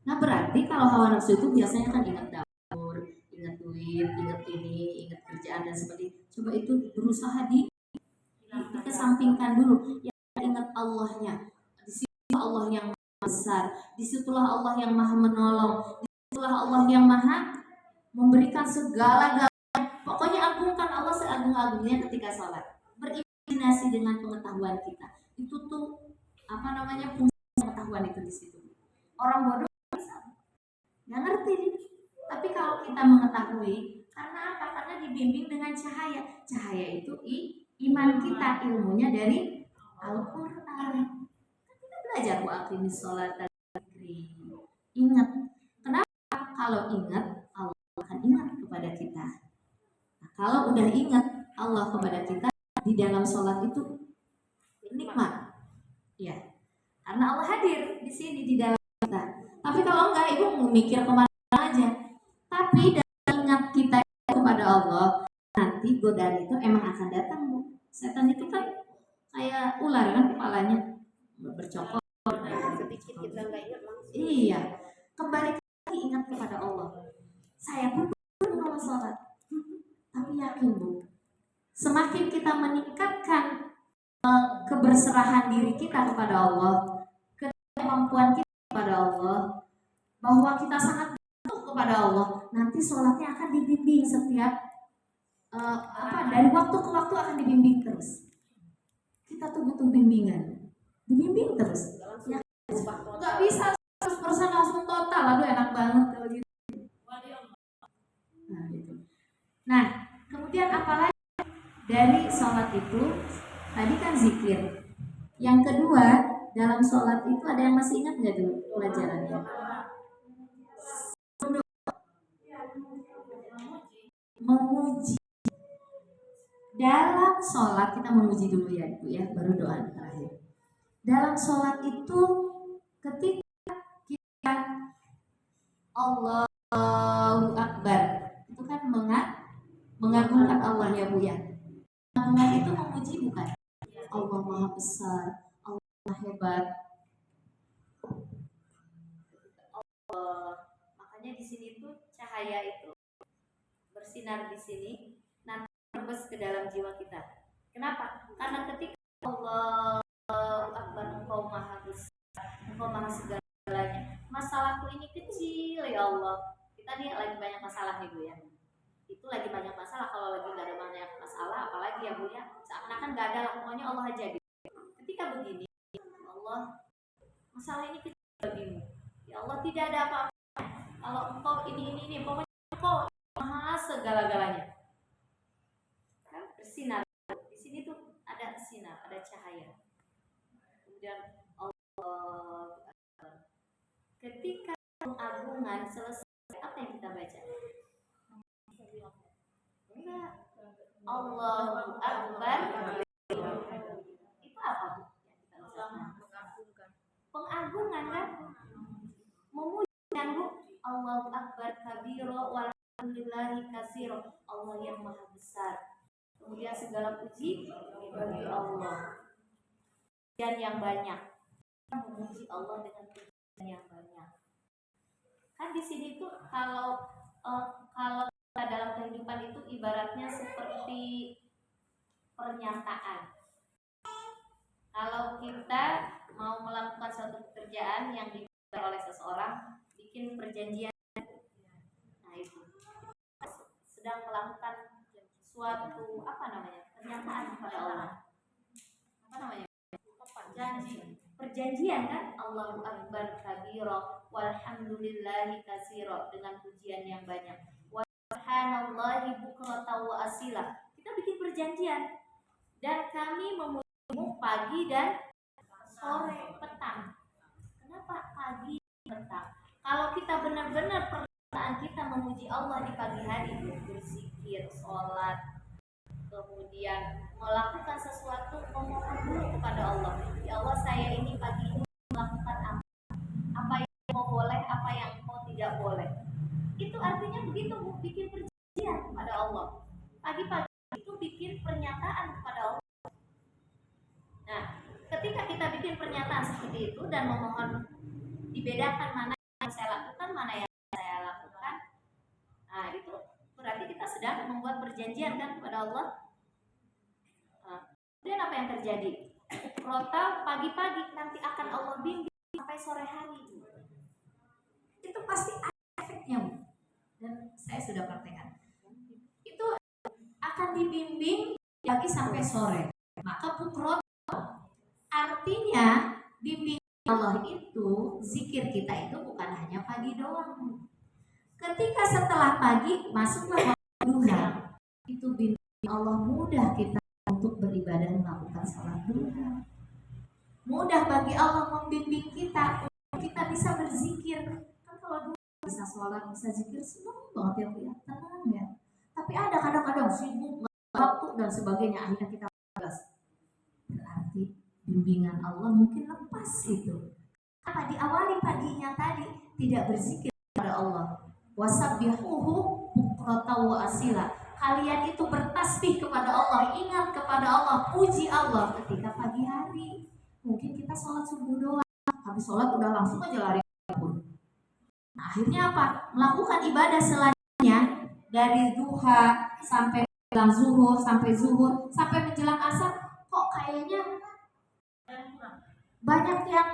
Nah berarti kalau hawa nafsu itu biasanya kan ingat dapur, ingat duit, ingat ini, ingat kerjaan dan sebagainya. Coba itu berusaha dikesampingkan dulu. Yang ingat Allahnya. Di situ Allah yang besar, disitulah Allah yang maha menolong, disitulah Allah yang maha memberikan segala-galanya. Pokoknya agungkan Allah seagung-agungnya ketika sholat. Berimajinasi dengan pengetahuan kita. Itu tuh fungsi pengetahuan itu di situ. Orang bodoh bisa nggak ngerti nih. Tapi kalau kita mengetahui, karena apa? Karena dibimbing dengan cahaya. Cahaya itu iman kita, ilmunya dari Al-Quran. Kita belajar wa aqimis sholata lidzikri. Ingat. Kenapa? Kalau ingat, Allah akan ingat kepada kita. Nah, kalau udah ingat Allah kepada kita di dalam sholat itu nikmat. Ya, karena Allah hadir di sini di dalam kita. Tapi kalau enggak, ibu mikir kemana aja. Tapi dalam ingat kita kepada Allah, nanti godaan itu emang akan datang, Bu. Setan itu kan kayak ular kan kepalanya bercokol. sedikit kita nggak ingat langsung. Iya, kembali lagi ingat kepada Allah. Saya pun belum sholat, tapi yakin, Bu, semakin kita meningkatkan keberserahan diri kita kepada Allah, kemampuan kita kepada Allah, bahwa kita sangat butuh kepada Allah, nanti sholatnya akan dibimbing setiap dari waktu ke waktu akan dibimbing terus. Kita tuh butuh bimbingan, dibimbing terus. Ya, nggak bisa 100% langsung total, aduh enak banget kalau gitu. Nah, gitu. Nah, kemudian apalagi dari sholat itu, tadi kan zikir. Yang kedua, dalam sholat itu ada yang masih ingat nggak dulu pelajarannya? Memuji. Dalam sholat kita memuji dulu ya, Bu ya, baru doa terakhir. Dalam sholat itu ketika kita Allahu Akbar, itu kan mengagungkan Allah ya, Bu ya. Mengagungkan itu memuji bukan? Allah Maha Besar, Allah Maha Hebat. Makanya di sini tuh cahaya itu bersinar di sini, nanti terbes ke dalam jiwa kita. Kenapa? Karena ketika Allah Akbar, Engkau Maha Besar, Engkau Maha segalanya, masalahku ini kecil ya Allah. Kita nih lagi banyak masalah nih, Bu ya. Itu lagi banyak masalah. Kalau lagi nggak ada banyak masalah, apalagi ya, Bu ya, seakan-akan nggak ada lah, pokoknya Allah aja gitu. Ketika begini, Allah, masalah ini kecil bagimu ya Allah, tidak ada apa-apa. Kalau Engkau ini pokoknya Engkau Maha segala-galanya, kan bersinar. Di sini tuh ada sinar, ada cahaya. Kemudian Allah, ketika pengagungan selesai, apa yang kita baca? Enggak, Allahu Akbar. Itu apa yang kita baca? Pengagungan kan, memuji kan, Bu. Allahu Akbar kabiro walhamdulillahi kasiro, Allah yang maha besar, kemudian segala puji bagi Allah dan yang banyak. Memuji Allah dengan pujian yang banyak. Kan di sini tuh kalau dalam kehidupan itu ibaratnya seperti pernyataan. Kalau kita mau melakukan suatu pekerjaan yang diminta oleh seseorang, bikin perjanjian, nah itu sedang melakukan suatu pernyataan kepada Allah. Apa namanya? Perjanjian kan? Allahu Akbar kabiro walhamdulillahi kasiro, dengan pujian yang banyak. Wa subhanallahi bukrata wa asila. Kita bikin perjanjian. Dan kami memujimu pagi dan sore, petang. Kenapa pagi petang? Kalau kita benar-benar perkataan kita memuji Allah di pagi hari, berzikir, sholat, kemudian melakukan sesuatu, memohon dulu kepada Allah. Ya Allah, saya ini pagi ini melakukan apa yang mau boleh, apa yang mau tidak boleh. Itu artinya begitu, Bu, bikin perjanjian kepada Allah. Pagi-pagi itu bikin pernyataan kepada Allah. Nah, ketika kita bikin pernyataan seperti itu dan memohon, dibedakan mana yang saya lakukan, mana yang saya lakukan. Nah, itu berarti kita sedang membuat perjanjian kan kepada Allah. Kemudian apa yang terjadi? Rota pagi-pagi nanti akan Allah bimbing sampai sore hari. Itu pasti ada efeknya, Bu. Dan saya sudah praktekkan. Itu akan dibimbing lagi sampai sore. Maka bukrot artinya bimbing Allah itu, zikir kita itu bukan hanya pagi doang. Ketika setelah pagi masuklah waktu duha, itu bimbing Allah mudah kita untuk beribadah, melakukan salat duha. Mudah bagi Allah membimbing kita untuk kita bisa berzikir. Kan kalau dulu bisa sholat, bisa zikir, senang banget ya, Bu ya, tenang ya. Tapi ada kadang-kadang sibuk, waktu dan sebagainya, akhirnya kita malas. Berarti bimbingan Allah mungkin lepas itu. Apa diawali paginya tadi tidak berzikir kepada Allah. Wasabbihuhu bukratan wa asila. Kalian itu bertasbih kepada Allah, ingat kepada Allah, puji Allah ketika pagi hari. Mungkin kita sholat subuh doang, habis sholat udah langsung aja lari kabur. Nah, akhirnya apa? Melakukan ibadah selanjutnya dari duha sampai menjelang zuhur, sampai menjelang asar, kok kayaknya banyak yang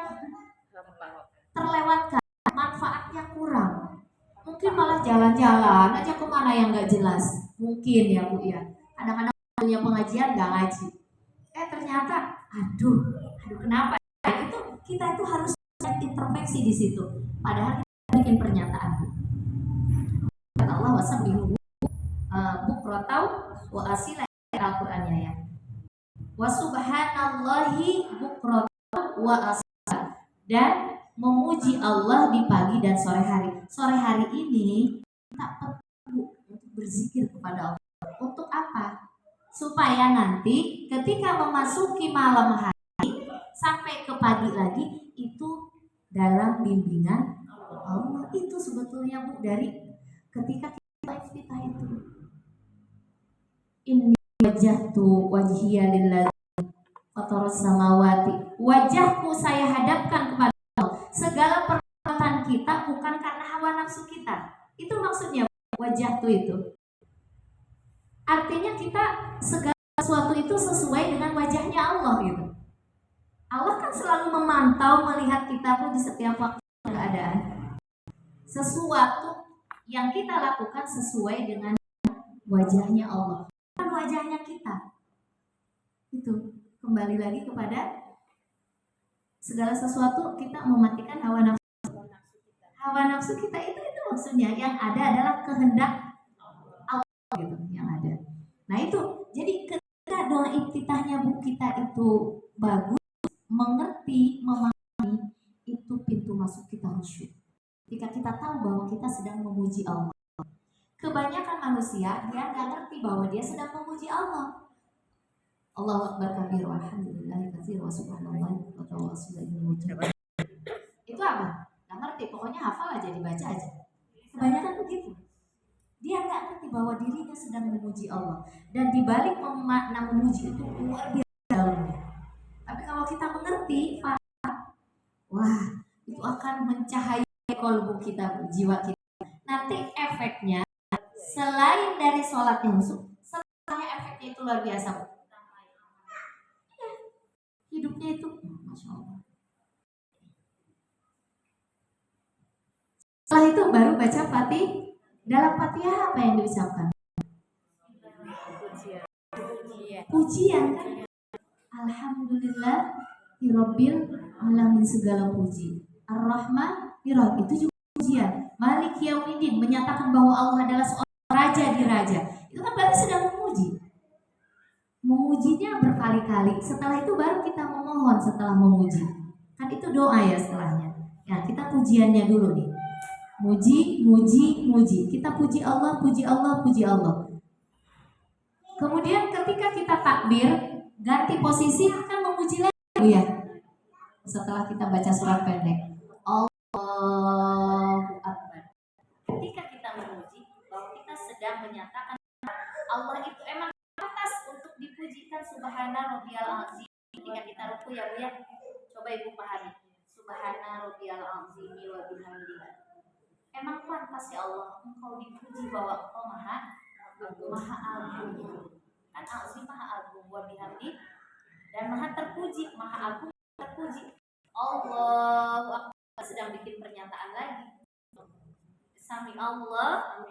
terlewatkan, manfaatnya kurang. Mungkin malah jalan-jalan aja kemana yang nggak jelas. Mungkin ya Bu ya. Kadang-kadang punya pengajian nggak ngaji. Ternyata, aduh kenapa? Itu kita itu harus introspeksi di situ. Padahal kita bikin pernyataan. Kata Allah wasabbihu bukratan wa asila, Al-Qur'annya ya. Wa subhanallahi bukratan wa asila, dan memuji Allah di pagi dan sore hari. Sore hari ini kita perlu untuk berzikir kepada Allah. Untuk apa? Supaya nanti ketika memasuki malam hari sampai ke pagi lagi itu dalam bimbingan Allah. Itu sebetulnya Bu dari ketika kita iftitah itu. Inni wajjahtu wajhiya lillazi fataras samawati. Wajahku saya hadapkan kepada segala perbuatan kita bukan karena hawa nafsu kita. Itu maksudnya wajah itu. Artinya kita segala sesuatu itu sesuai dengan wajahnya Allah gitu. Allah kan selalu memantau, melihat kita pun di setiap waktu keadaan. Sesuatu yang kita lakukan sesuai dengan wajahnya Allah, bukan wajahnya kita. Itu kembali lagi kepada segala sesuatu kita mematikan hawa nafsu. Hawa nafsu kita itu maksudnya yang ada adalah kehendak Allah gitu yang ada. Nah itu jadi ketika doa iftitahnya Bu kita itu bagus, mengerti, memahami, itu pintu masuk kita khusyuk. Ketika kita tahu bahwa kita sedang memuji Allah. Kebanyakan manusia dia nggak ngerti bahwa dia sedang memuji Allah. Allahu Akbar kabir walhamdulillahi katsir wa subhanallahi wa ta'ala. Itu apa? Nggak ngerti, pokoknya hafal aja, dibaca aja. Kebanyakan begitu. Dia nggak ngerti bahwa dirinya sedang memuji Allah. Dan dibalik makna memuji itu luar biasa dalamnya. Tapi kalau kita mengerti, wah itu akan mencahayai kolbu kita, jiwa kita. Nanti efeknya selain dari sholat yang masuk, setelahnya efeknya itu luar biasa. Hidupnya itu, Masya Allah. Setelah itu baru baca Fatih. Dalam Fatihah apa yang diucapkan? Pujian kan? Alhamdulillah Rabbil alamin, segala puji. Ar-Rahman itu juga pujian. Malik Yaumiddin menyatakan bahwa Allah adalah seorang raja di raja. Itu kan berarti sedang memuji. Memujinya berkali-kali. Setelah itu baru kita memohon setelah memuji. Kan itu doa ya setelahnya. Ya, kita pujiannya dulu nih. Muji, muji, muji. Kita puji Allah, puji Allah, puji Allah. Kemudian ketika kita takbir, ganti posisi akan memuji lagi ya. Setelah kita baca surat pendek. Allahu Akbar. Ketika kita memuji, bahwa kita sedang menyatakan Allah itu emang pantas untuk dipujikan. Subhana rabbiyal azim. Ketika kita ruku ya Bu ya. Coba Ibu pahami. Subhana rabbiyal azim wa bihamdihi. Emang pantas ya Allah Engkau dipuji bahwa Engkau maha agung. Kan azim maha agung, wa bihamdi, dan maha terpuji, maha agung terpuji. Allahu Akbar, sedang bikin pernyataan lagi. Sami Allah,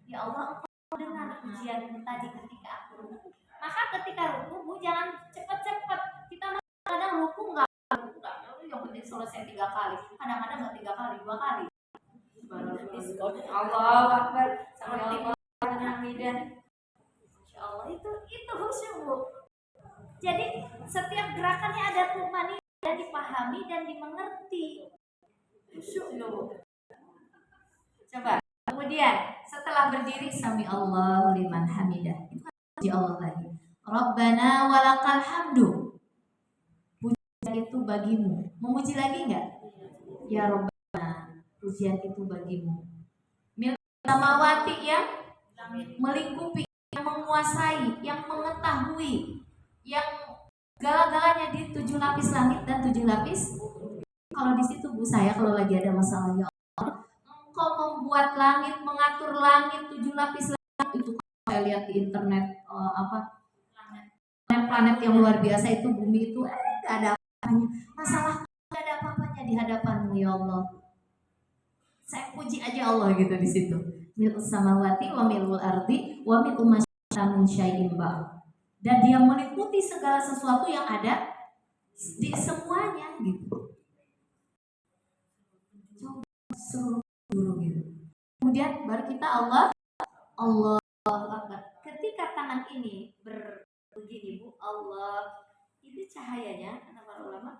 ya Allah Engkau dengar pujian tadi ketika aku ruku. Maka ketika ruku Bu jangan cepat-cepat. Kita kadang ruku enggak, yang penting selesai 3 kali. Kadang-kadang enggak 3 kali, 2 kali. Allahu Akbar, seperti hamidah. Masya Allah, itu khusyuk Bu. Jadi setiap gerakannya ada tumani, dan dipahami dan dimengerti. Khusyuk loh. Coba. Kemudian setelah berdiri sami Allahu liman hamidah. Itu puji Allah lagi. Rabbana walakal hamdu. itu bagimu. Memuji lagi nggak? Ya Robbana, pujian itu bagimu. Mil samawati yang melingkupi, yang menguasai, yang mengetahui, yang segala-galanya di 7 lapis langit dan 7 lapis. Kalau di situ Bu, saya kalau lagi ada masalah, ya Allah, Engkau membuat langit, mengatur langit 7 lapis langit. Itu saya lihat di internet planet-planet yang luar biasa itu, bumi itu nggak ada apa-apanya. Masalah nggak ada apa-apanya di hadapanmu, ya Allah. Saya puji aja Allah gitu di situ. Mil'us samawati wa mil'ul ardi wa mil'u ma syi'ta min syai'in ba'd. Dan dia meliputi segala sesuatu yang ada di semuanya gitu. Coba seluruh gitu. Kemudian baru kita Allah Akbar. Ketika tangan ini begini Bu, Allah itu cahayanya kata para ulama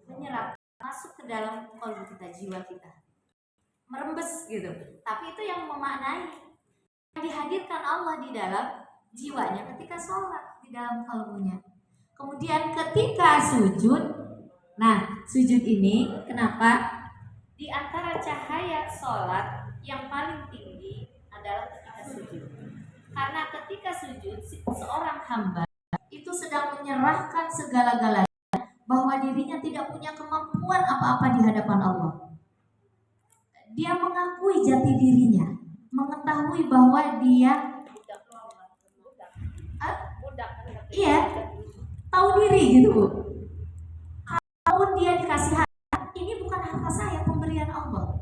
menyerap masuk ke dalam kalbu kita, jiwa kita, merembes gitu. Tapi itu yang memaknai, yang dihadirkan Allah di dalam jiwanya ketika sholat, di dalam kalbunya. Kemudian ketika sujud, nah sujud ini kenapa di antara cahaya sholat yang paling tinggi adalah ketika sujud. Karena ketika sujud seorang hamba itu sedang menyerahkan segala-galanya, bahwa dirinya tidak punya kemampuan apa-apa di hadapan Allah. Dia mengakui jati dirinya, mengetahui bahwa dia iya, tahu diri gitu Bu. Kalaupun dia dikasih harta, ini bukan harta saya, pemberian Allah.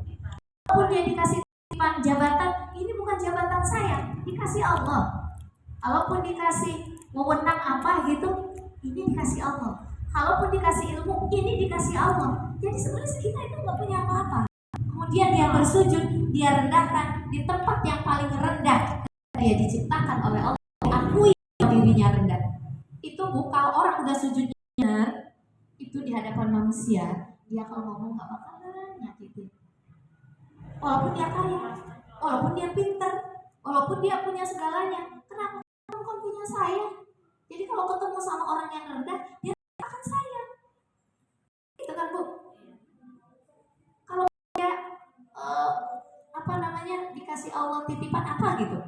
Kalaupun dia dikasih titipan jabatan, ini bukan jabatan saya, dikasih Allah. Kalaupun dikasih wewenang apa gitu, ini dikasih Allah. Kalaupun dikasih ilmu, ini dikasih Allah. Jadi sebenarnya kita itu nggak punya apa-apa. Kemudian dia bersujud, dia rendahkan di tempat yang paling rendah. Dia diciptakan oleh Allah, akui dirinya rendah. Itu Bu, kalau orang udah sujud benar, itu di hadapan manusia, dia kalau ngomong nggak bakalan nyakitin. Walaupun dia kaya, walaupun dia pintar, walaupun dia punya segalanya. Kenapa? Kamu kan punya saya. Jadi kalau ketemu sama orang yang rendah, dia akan sayang. Itu kan Bu. Kalau dia dikasih Allah titipan apa gitu,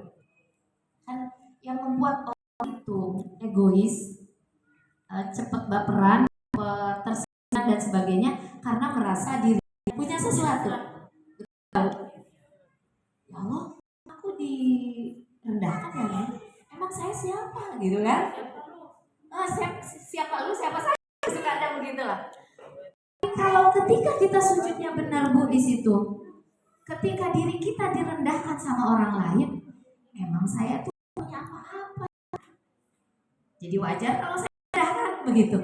kan yang membuat orang itu egois, cepat baperan, tersenyum dan sebagainya karena merasa diri punya sesuatu. Ya Allah, aku direndahkan ya kan? Emang saya siapa gitu kan? Siapa lu, siapa saya? Suka ada begitu lah. Kalau ketika kita sujudnya benar Bu di situ, ketika diri kita direndahkan sama orang lain, emang saya tuh punya apa-apa. Jadi wajar kalau saya merendahkan begitu.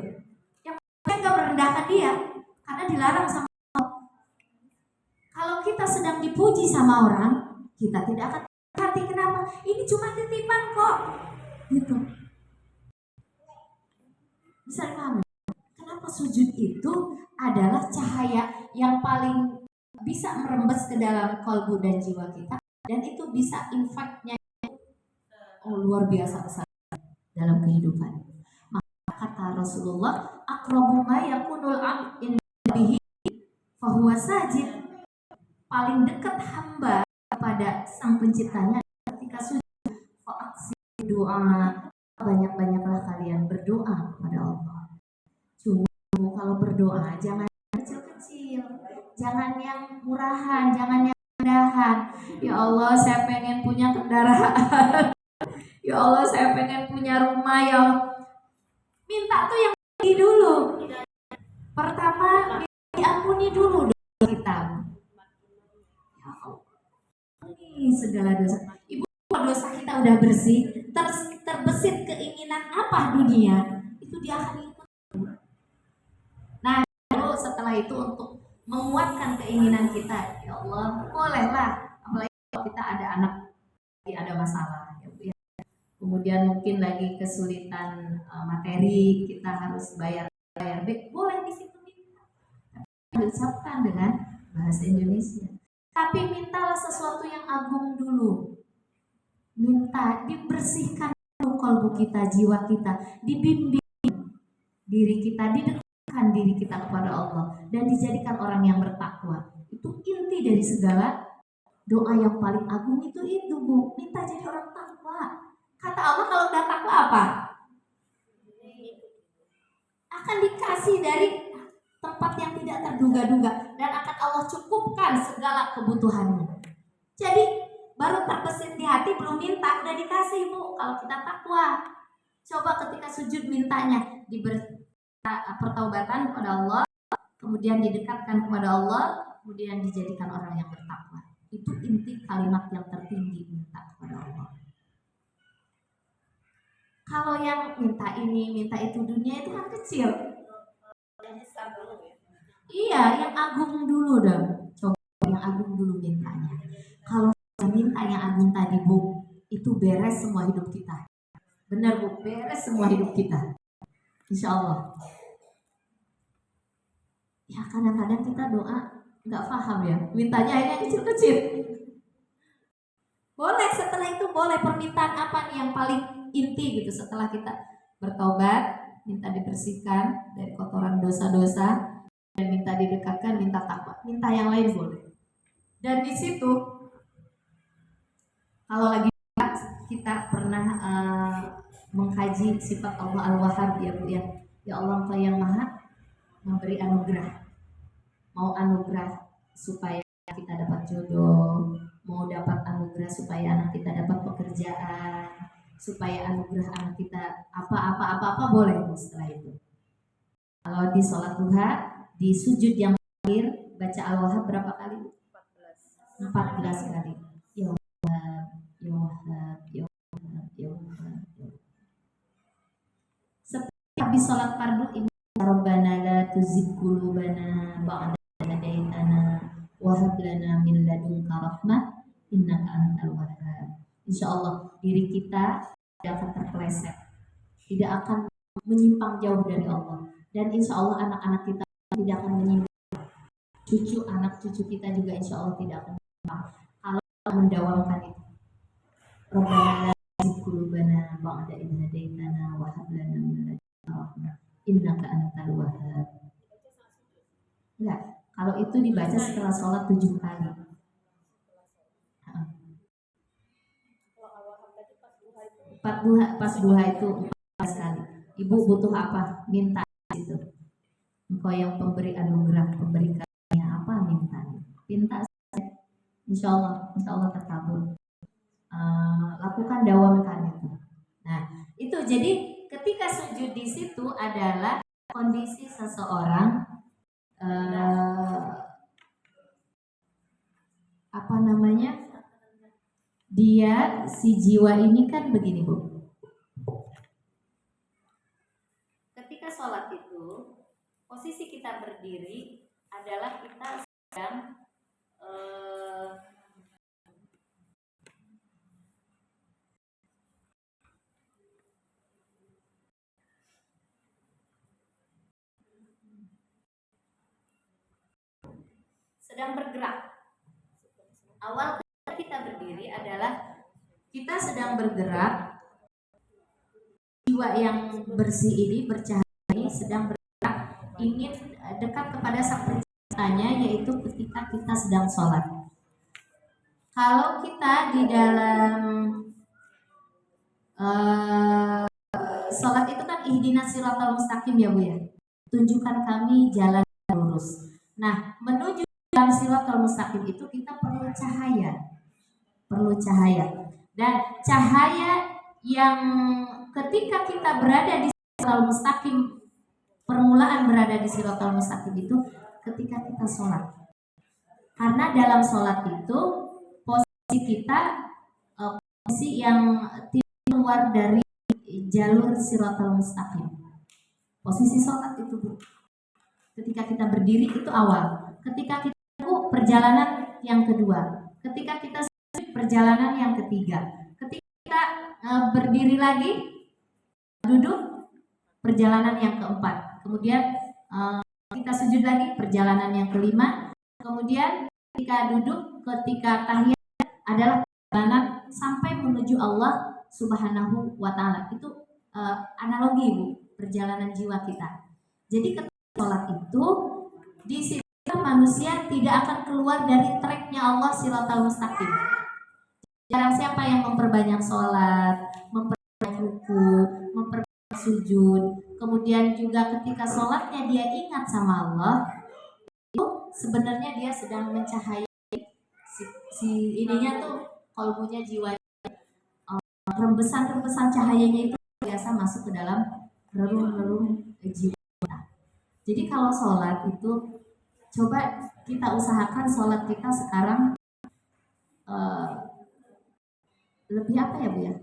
Yang saya nggak merendahkan dia, karena dilarang sama Allah. Kalau kita sedang dipuji sama orang, kita tidak akan hati. Kenapa? Ini cuma titipan kok, gitu. Bisa dipahami? Kenapa sujud itu adalah cahaya yang paling bisa merembes ke dalam kalbu dan jiwa kita, dan itu bisa impactnya luar biasa besar dalam kehidupan. Maka kata Rasulullah, aqrabu ma yakunul 'abdu bihi fahuwa sajid. Paling dekat hamba kepada sang penciptanya ketika sujud. Fa'aksi doa, banyak-banyaklah kalian berdoa kepada Allah. Cuma kalau berdoa jangan kecil-kecil, jangan yang murahan, jangan yang rendahan. Ya Allah, saya pengen punya kendaraan. Ya Allah, saya pengen punya rumah. Ya minta tuh yang tinggi dulu. Pertama diampuni dulu dosa kita. Ya Allah, ini segala dosa. Ibu, dosa kita udah bersih, terbesit keinginan apa dunia, itu dia akan ikut. Nah, lalu setelah itu untuk menguatkan keinginan kita, ya Allah, bolehlah. Apalagi kalau kita ada anak, ada masalah, ya. Kemudian mungkin lagi kesulitan materi, kita harus bayar B, boleh di situ minta. Diucapkan dengan bahasa Indonesia. Tapi mintalah sesuatu yang agung dulu. Minta dibersihkan kalbu kita, jiwa kita dibimbing, diri kita didekatkan diri kita kepada Allah dan dijadikan orang yang bertakwa. Itu inti dari segala doa yang paling agung itu Bu, minta jadi orang takwa. Kata Allah kalau udah takwa apa? Akan dikasih dari tempat yang tidak terduga-duga dan akan Allah cukupkan segala kebutuhanmu. Jadi baru terbesit di hati belum minta udah dikasih Bu kalau kita takwa. Coba ketika sujud mintanya diberi pertaubatan kepada Allah, kemudian didekatkan kepada Allah, kemudian dijadikan orang yang bertakwa. Itu inti kalimat yang tertinggi, minta kepada Allah. Kalau yang minta ini, minta itu dunia itu kan kecil. Iya, yang agung dulu dong. Coba yang agung dulu mintanya. Kalau minta yang agung tadi Bu, itu beres semua hidup kita. Benar Bu, beres semua hidup kita. Insya Allah. Ya kadang-kadang kita doa nggak paham ya, mintanya akhirnya kecil-kecil. Boleh setelah itu boleh permintaan apa nih yang paling inti gitu setelah kita bertobat, minta dibersihkan dari kotoran dosa-dosa dan minta didekatkan, minta takwa, minta yang lain boleh. Dan di situ kalau lagi kita pernah mengkaji sifat Allah Al-Wahhab ya Bu ya. Ya Allah Engkau yang maha memberi anugerah. Mau anugerah supaya kita dapat jodoh, mau dapat anugerah supaya anak kita dapat pekerjaan, supaya anugerah anak kita apa boleh setelah itu. Kalau di sholat duha, di sujud yang terakhir baca Al-Wahhab berapa kali? 14 kali. Ya Wahhab, ya Wahhab, ya Wahhab, ya Wahhab. Setiap habis sholat fardu ini Rabbana la tuzigh qulubana ba'da idh hadaitana wa hab lana min ladunka rahmah innaka antal wahhab. Insyaallah diri kita tidak akan terpeleset, tidak akan menyimpang jauh dari Allah, dan insyaallah anak-anak kita tidak akan menyimpang, cucu anak cucu kita juga insyaallah tidak akan menyimpang kalau mendawamkan itu. Rabbana la tuzigh qulubana ba'da idh hadaitana wa hab lana min ladunka rahmah innaka antal wahhab. Enggak, kalau itu dibaca setelah sholat 7 kali. Pas duha itu 14 kali. Ibu butuh apa? Minta itu. Engkau yang pemberi anugerah, pemberi karunia apa minta? Minta saja. Insya Allah terkabul. Lakukan dawamkan itu. Nah, itu jadi ketika sujud di situ adalah kondisi seseorang dia si jiwa ini kan begini Bu. Ketika sholat itu posisi kita berdiri adalah kita sedang bergerak. Awal kita berdiri adalah kita sedang bergerak. Jiwa yang bersih ini, bercahaya ini sedang bergerak, ingin dekat kepada Sang Penciptanya, yaitu ketika kita sedang sholat. Kalau kita di dalam sholat itu kan ihdinas siratal mustaqim ya Bu ya, tunjukkan kami jalan lurus. Nah, menuju jalan siratal mustaqim itu kita perlu cahaya, dan cahaya yang ketika kita berada di siratal mustaqim, permulaan berada di siratal mustaqim itu ketika kita sholat. Karena dalam sholat itu posisi kita posisi yang tidak keluar dari jalur siratal mustaqim. Posisi sholat itu Bu. Ketika kita berdiri itu awal. Ketika kita perjalanan yang kedua. Ketika kita perjalanan yang ketiga. Ketika kita berdiri lagi, duduk, perjalanan yang keempat. Kemudian kita sujud lagi, perjalanan yang kelima. Kemudian ketika duduk, ketika tahiyat adalah perjalanan sampai menuju Allah Subhanahu wa Ta'ala. Itu analogi Bu, perjalanan jiwa kita. Jadi ketika sholat itu di situ manusia tidak akan keluar dari tracknya Allah Shiratal Mustaqim. Barang siapa yang memperbanyak sholat, memperbanyak ruku, memperbanyak sujud, kemudian juga ketika sholatnya dia ingat sama Allah, itu sebenarnya dia sedang mencahayai si ininya tuh kalbunya, jiwa, rembesan-rembesan cahayanya itu biasa masuk ke dalam relung-relung jiwa kita. Jadi kalau sholat itu coba kita usahakan sholat kita sekarang lebih apa ya Bu ya?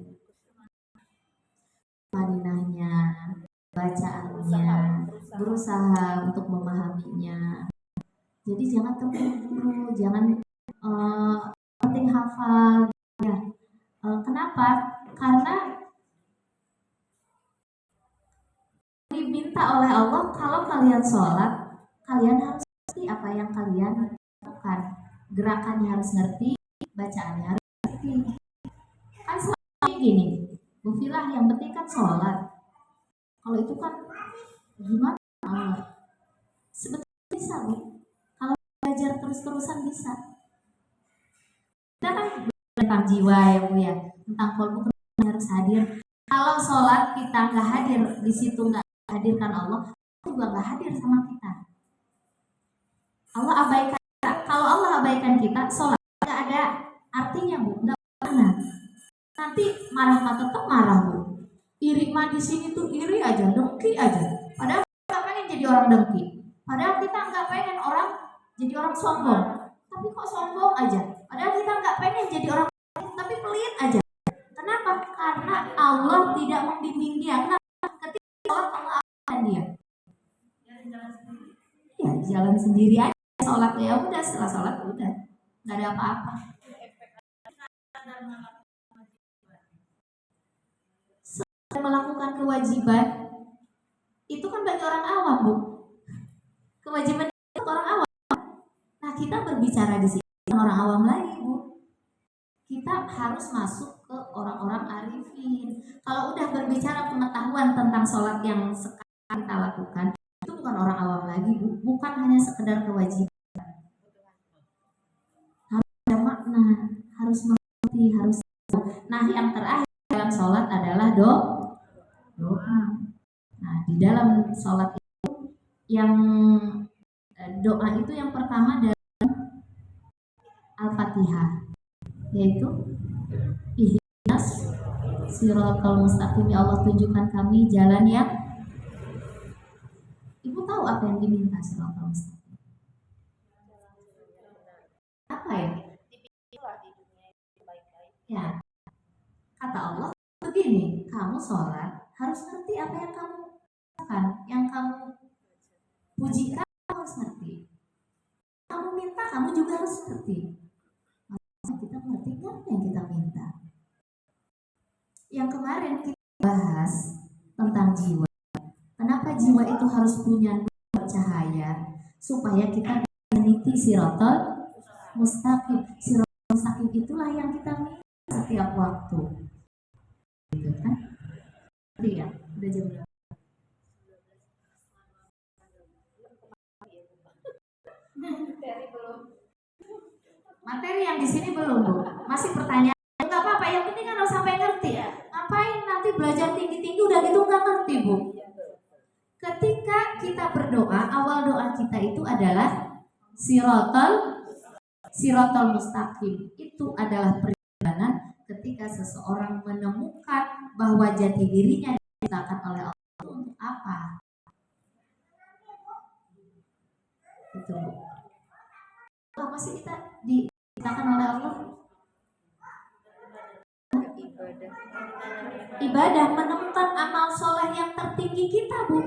Maninahnya, bacaannya, berusaha untuk memahaminya. Jadi jangan terburu-buru, jangan penting hafal ya. Kenapa? Karena diminta oleh Allah kalau kalian sholat, kalian harus ngerti apa yang kalian lakukan. Gerakannya harus ngerti, bacaannya harus ngerti. Kan selama gini, Bu Filah, yang penting kan sholat. Kalau itu kan gimana? Sebetulnya bisa Bu. Kalau belajar terus-terusan bisa. Kita kan tentang jiwa ya Bu ya, tentang kolbu harus hadir. Kalau sholat kita nggak hadir di situ, nggak hadirkan Allah, juga nggak hadir sama kita. Allah abaikan kita. Kalau Allah abaikan kita, sholat nggak ada artinya Bu, nggak pernah. Nanti marah mah tetap marah Bu. Iri mah di sini tuh iri aja, dengki aja. Padahal kita nggak pengen jadi orang dengki. Padahal kita nggak pengen orang jadi orang sombong. Tapi kok sombong aja. Padahal kita nggak pengen jadi orang tapi pelit aja. Kenapa? Karena Allah tidak membimbing dia. Kenapa? Ketika Allah mengamalkan dia, ya jalan sendiri aja. Sholat ya udah, setelah sholat udah, nggak ada apa-apa. Melakukan kewajiban itu kan bagi orang awam Bu. Kewajiban itu orang awam. Nah kita berbicara di sini orang awam lagi Bu. Kita harus masuk ke orang-orang arifin. Kalau udah berbicara pengetahuan tentang sholat yang sekarang kita lakukan, itu bukan orang awam lagi Bu. Bukan hanya sekedar kewajiban. Harus ada makna, harus mengerti, harus. Nah yang terakhir dalam sholat adalah doa. Nah di dalam sholat itu yang doa itu yang pertama dalam Al-Fatihah, yaitu ihdinas siratal mustaqim, ya Allah tunjukkan kami jalan yang. Ibu tahu apa yang diminta siratal mustaqim? Apa ya? Ya, kata Allah begini, kamu sholat harus ngerti apa yang kamu lakukan, yang kamu pujikan kamu harus ngerti, kamu minta kamu juga harus ngerti. Maksudnya kita ngerti kan yang kita minta. Yang kemarin kita bahas tentang jiwa. Kenapa jiwa itu harus punya nur cahaya supaya kita meniti siratal mustaqim. Siratal mustaqim itulah yang kita minta setiap waktu. Gitu kan? Iya, udah jam berapa? Materi yang di sini belum Bu. Masih pertanyaan. Enggak apa-apa, yang penting kan harus sampai ngerti ya. Ngapain nanti belajar tinggi-tinggi udah gitu nggak ngerti Bu. Ketika kita berdoa, awal doa kita itu adalah siratal mustaqim. Itu adalah perjalanan ketika seseorang menemukan bahwa jati dirinya diciptakan oleh Allah untuk apa. Itu Bu. Apa sih kita diciptakan oleh Allah? Ibadah, menemukan amal soleh yang tertinggi kita Bu.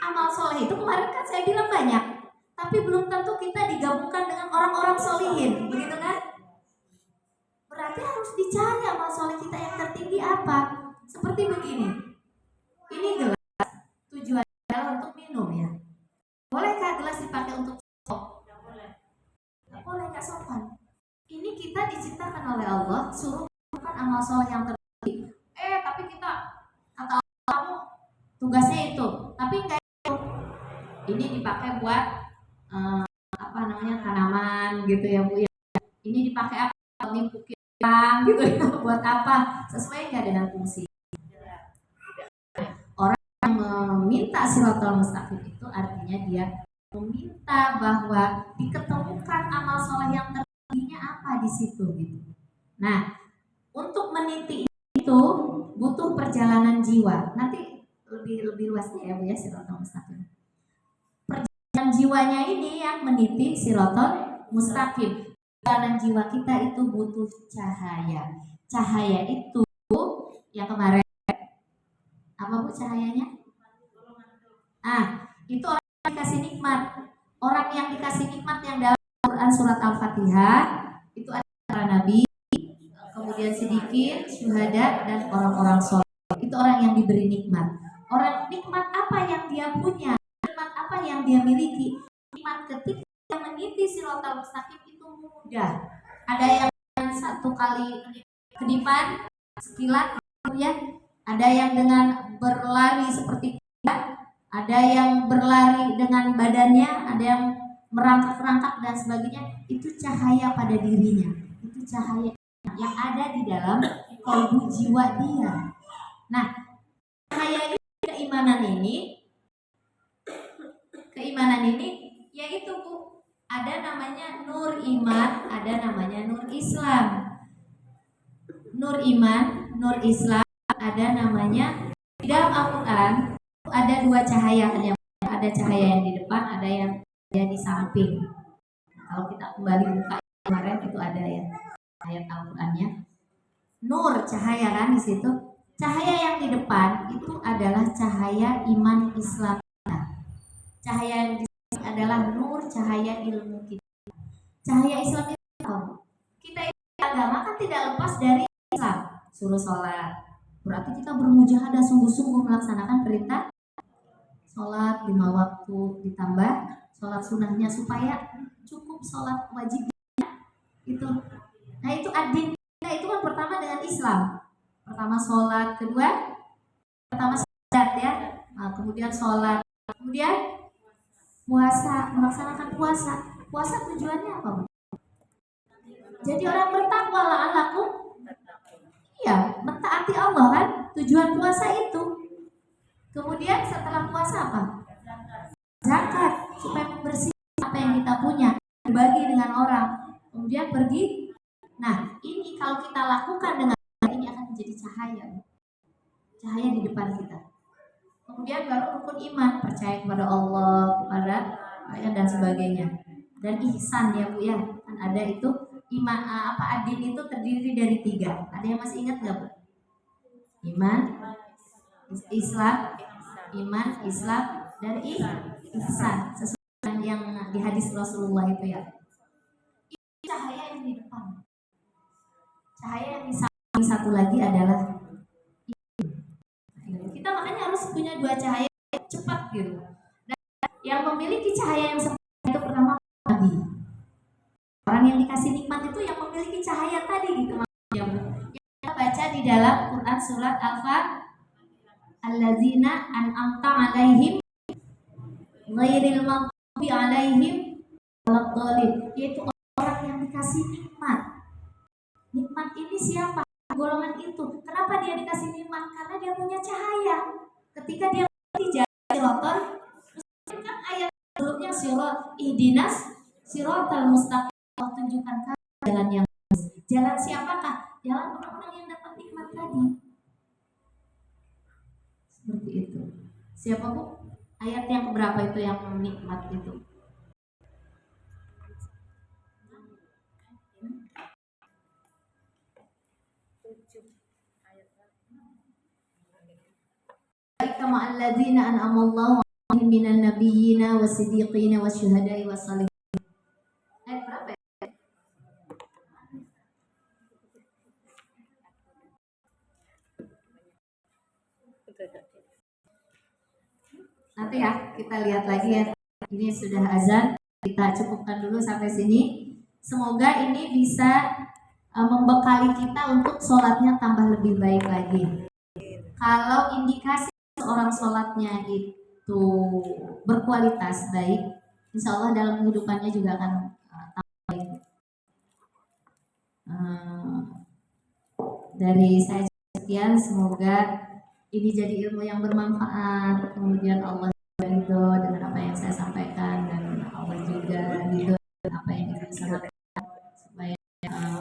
Amal soleh itu kemarin kan saya bilang banyak, tapi belum tentu kita digabungkan dengan orang-orang solihin, begitu kan? Berarti harus dicari amal soleh kita yang tertinggi apa. Seperti begini, ini gelas tujuannya adalah untuk minum ya. Bolehkah gelas dipakai untuk sop? Nggak boleh, nggak sopan. Ini kita diciptakan oleh Allah suruh melakukan amal soleh yang tertinggi. itu. Tapi enggak itu. Ini dipakai buat tanaman gitu ya Bu ya. Ini dipakai apa? Nimpukin orang gitu ya. Buat apa? Sesuai nggak dengan fungsi? Orang yang meminta Shiratal Mustaqim itu artinya dia meminta bahwa diketemukan amal soleh yang tertingginya apa di situ gitu. Nah, untuk meniti itu butuh perjalanan jiwa. Nanti lebih luasnya ya Bu ya Shiratal Mustaqim. Perjalanan jiwanya ini yang meniti Shiratal Mustaqim. Perjalanan jiwa kita itu butuh cahaya. Cahaya itu yang kemarin apa Bu cahayanya? Itu orang yang dikasih nikmat. Orang yang dikasih nikmat yang dalam Quran surat Al-Fatihah itu ada para nabi, kemudian sedikit syuhada dan orang-orang soleh. Itu orang yang diberi nikmat. Orang nikmat apa yang dia punya? Nikmat apa yang dia miliki? Nikmat ketika dia meniti Shiratal Mustaqim itu mudah. Ada yang satu kali kedipan sekilat ya. Ada yang dengan berlari seperti kuda, ada yang berlari dengan badannya, ada yang merangkak-rangkak dan sebagainya. Itu cahaya pada dirinya. Itu cahaya yang ada di dalam kalbu jiwa dia. Nah, cahaya ini keimanan ini yaitu Bu, ada namanya nur iman, ada namanya nur Islam. Nur iman, nur Islam, ada namanya di dalam Al-Quran ada dua cahaya, ada cahaya yang di depan, ada yang di samping. Kalau kita kembali buka kemarin itu ada ya ayat Al-Qurannya. Nur cahaya kan di situ. Cahaya yang di depan itu adalah cahaya iman Islam. Cahaya yang di sini adalah nur cahaya ilmu kita. Cahaya Islam itu kita agama kan tidak lepas dari Islam. Suruh sholat, berarti kita bermujahadah sungguh-sungguh melaksanakan perintah sholat 5 waktu, ditambah sholat sunnahnya supaya cukup sholat wajibnya itu. Nah itu adin kita itu kan pertama dengan Islam. Pertama sholat, pertama syahadat ya, kemudian sholat, kemudian puasa, melaksanakan puasa. Puasa tujuannya apa? Jadi orang bertakwa la'allakum. Iya, mentaati Allah kan tujuan puasa itu. Kemudian setelah puasa apa? Zakat, supaya membersihkan apa yang kita punya, berbagi dengan orang. Kemudian pergi. Nah, ini kalau kita lakukan dengan ini akan menjadi cahaya. Cahaya di depan kita. Kemudian baru rukun iman, percaya kepada Allah, kepada ayat dan sebagainya. Dan ihsan ya Bu ya, kan ada itu iman adin itu terdiri dari 3. Ada yang masih ingat nggak Bu? Iman, Islam, iman, Islam, dan ihsan. Sesuai yang di hadis Rasulullah itu ya. Itu cahaya yang di depan. Cahaya yang di samping satu lagi adalah kita makanya harus punya 2 cahaya cepat gitu. Dan yang memiliki cahaya yang seperti itu pertama Nabi. Orang yang dikasih nikmat itu yang memiliki cahaya tadi gitu maksudnya. Yang kita baca di dalam Quran surat Al-Fatihah, allazina an'amta 'alaihim ghairil maghdubi 'alaihim waladdallin, yaitu orang yang dikasih nikmat. Nikmat ini siapa? Golongan itu. Kenapa dia dikasih nikmat? Karena dia punya cahaya. Ketika dia di Shiratal Mustaqim, kan ayat sebelumnya ihdinas Shiratal Mustaqim, Allah tunjukkan jalan yang lurus. Jalan siapakah? Jalan orang-orang yang dapat nikmat tadi. Seperti itu. Siapa Bu? Ayat yang berapa itu yang nikmat itu? Kama alladzina an'amallahu 'alaihim minan nabiyyina was-siddiqina wasyuhada'i was-shalihin. Ayat berapa ya? Nanti ya kita lihat lagi ya. Ini sudah azan, kita cukupkan dulu sampai sini. Semoga ini bisa membekali kita untuk sholatnya tambah lebih baik lagi. Kalau indikasi seorang sholatnya itu berkualitas baik, insya Allah dalam kehidupannya juga akan baik. Dari saya sekian, semoga ini jadi ilmu yang bermanfaat, kemudian Allah ridho dengan apa yang saya sampaikan, dan Allah juga ridho dengan apa yang kita sampaikan, supaya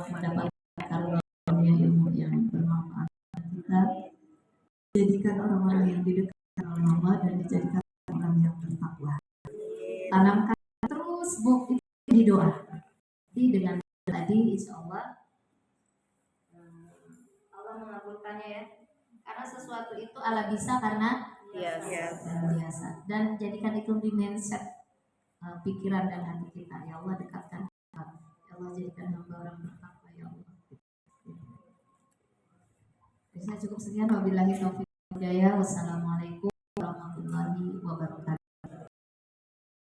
mendapatkan karunia ilmu yang bermanfaat. Kita jadikan orang-orang yang didekatkan oleh Allah dan dijadikan orang yang bertakwa. Tanamkan terus bukti di doa. Jadi dengan tadi insya Allah Allah mengabulkannya ya. Karena sesuatu itu ala bisa karena biasa. Dan jadikan itu di mindset pikiran dan hati kita. Ya Allah, dekatkan kita. Ya Allah, jadikan hamba orang bertakwa ya Allah. Saya cukup sekian. Wabillahi taufiq wal hidayah. Wassalamualaikum warahmatullahi wabarakatuh.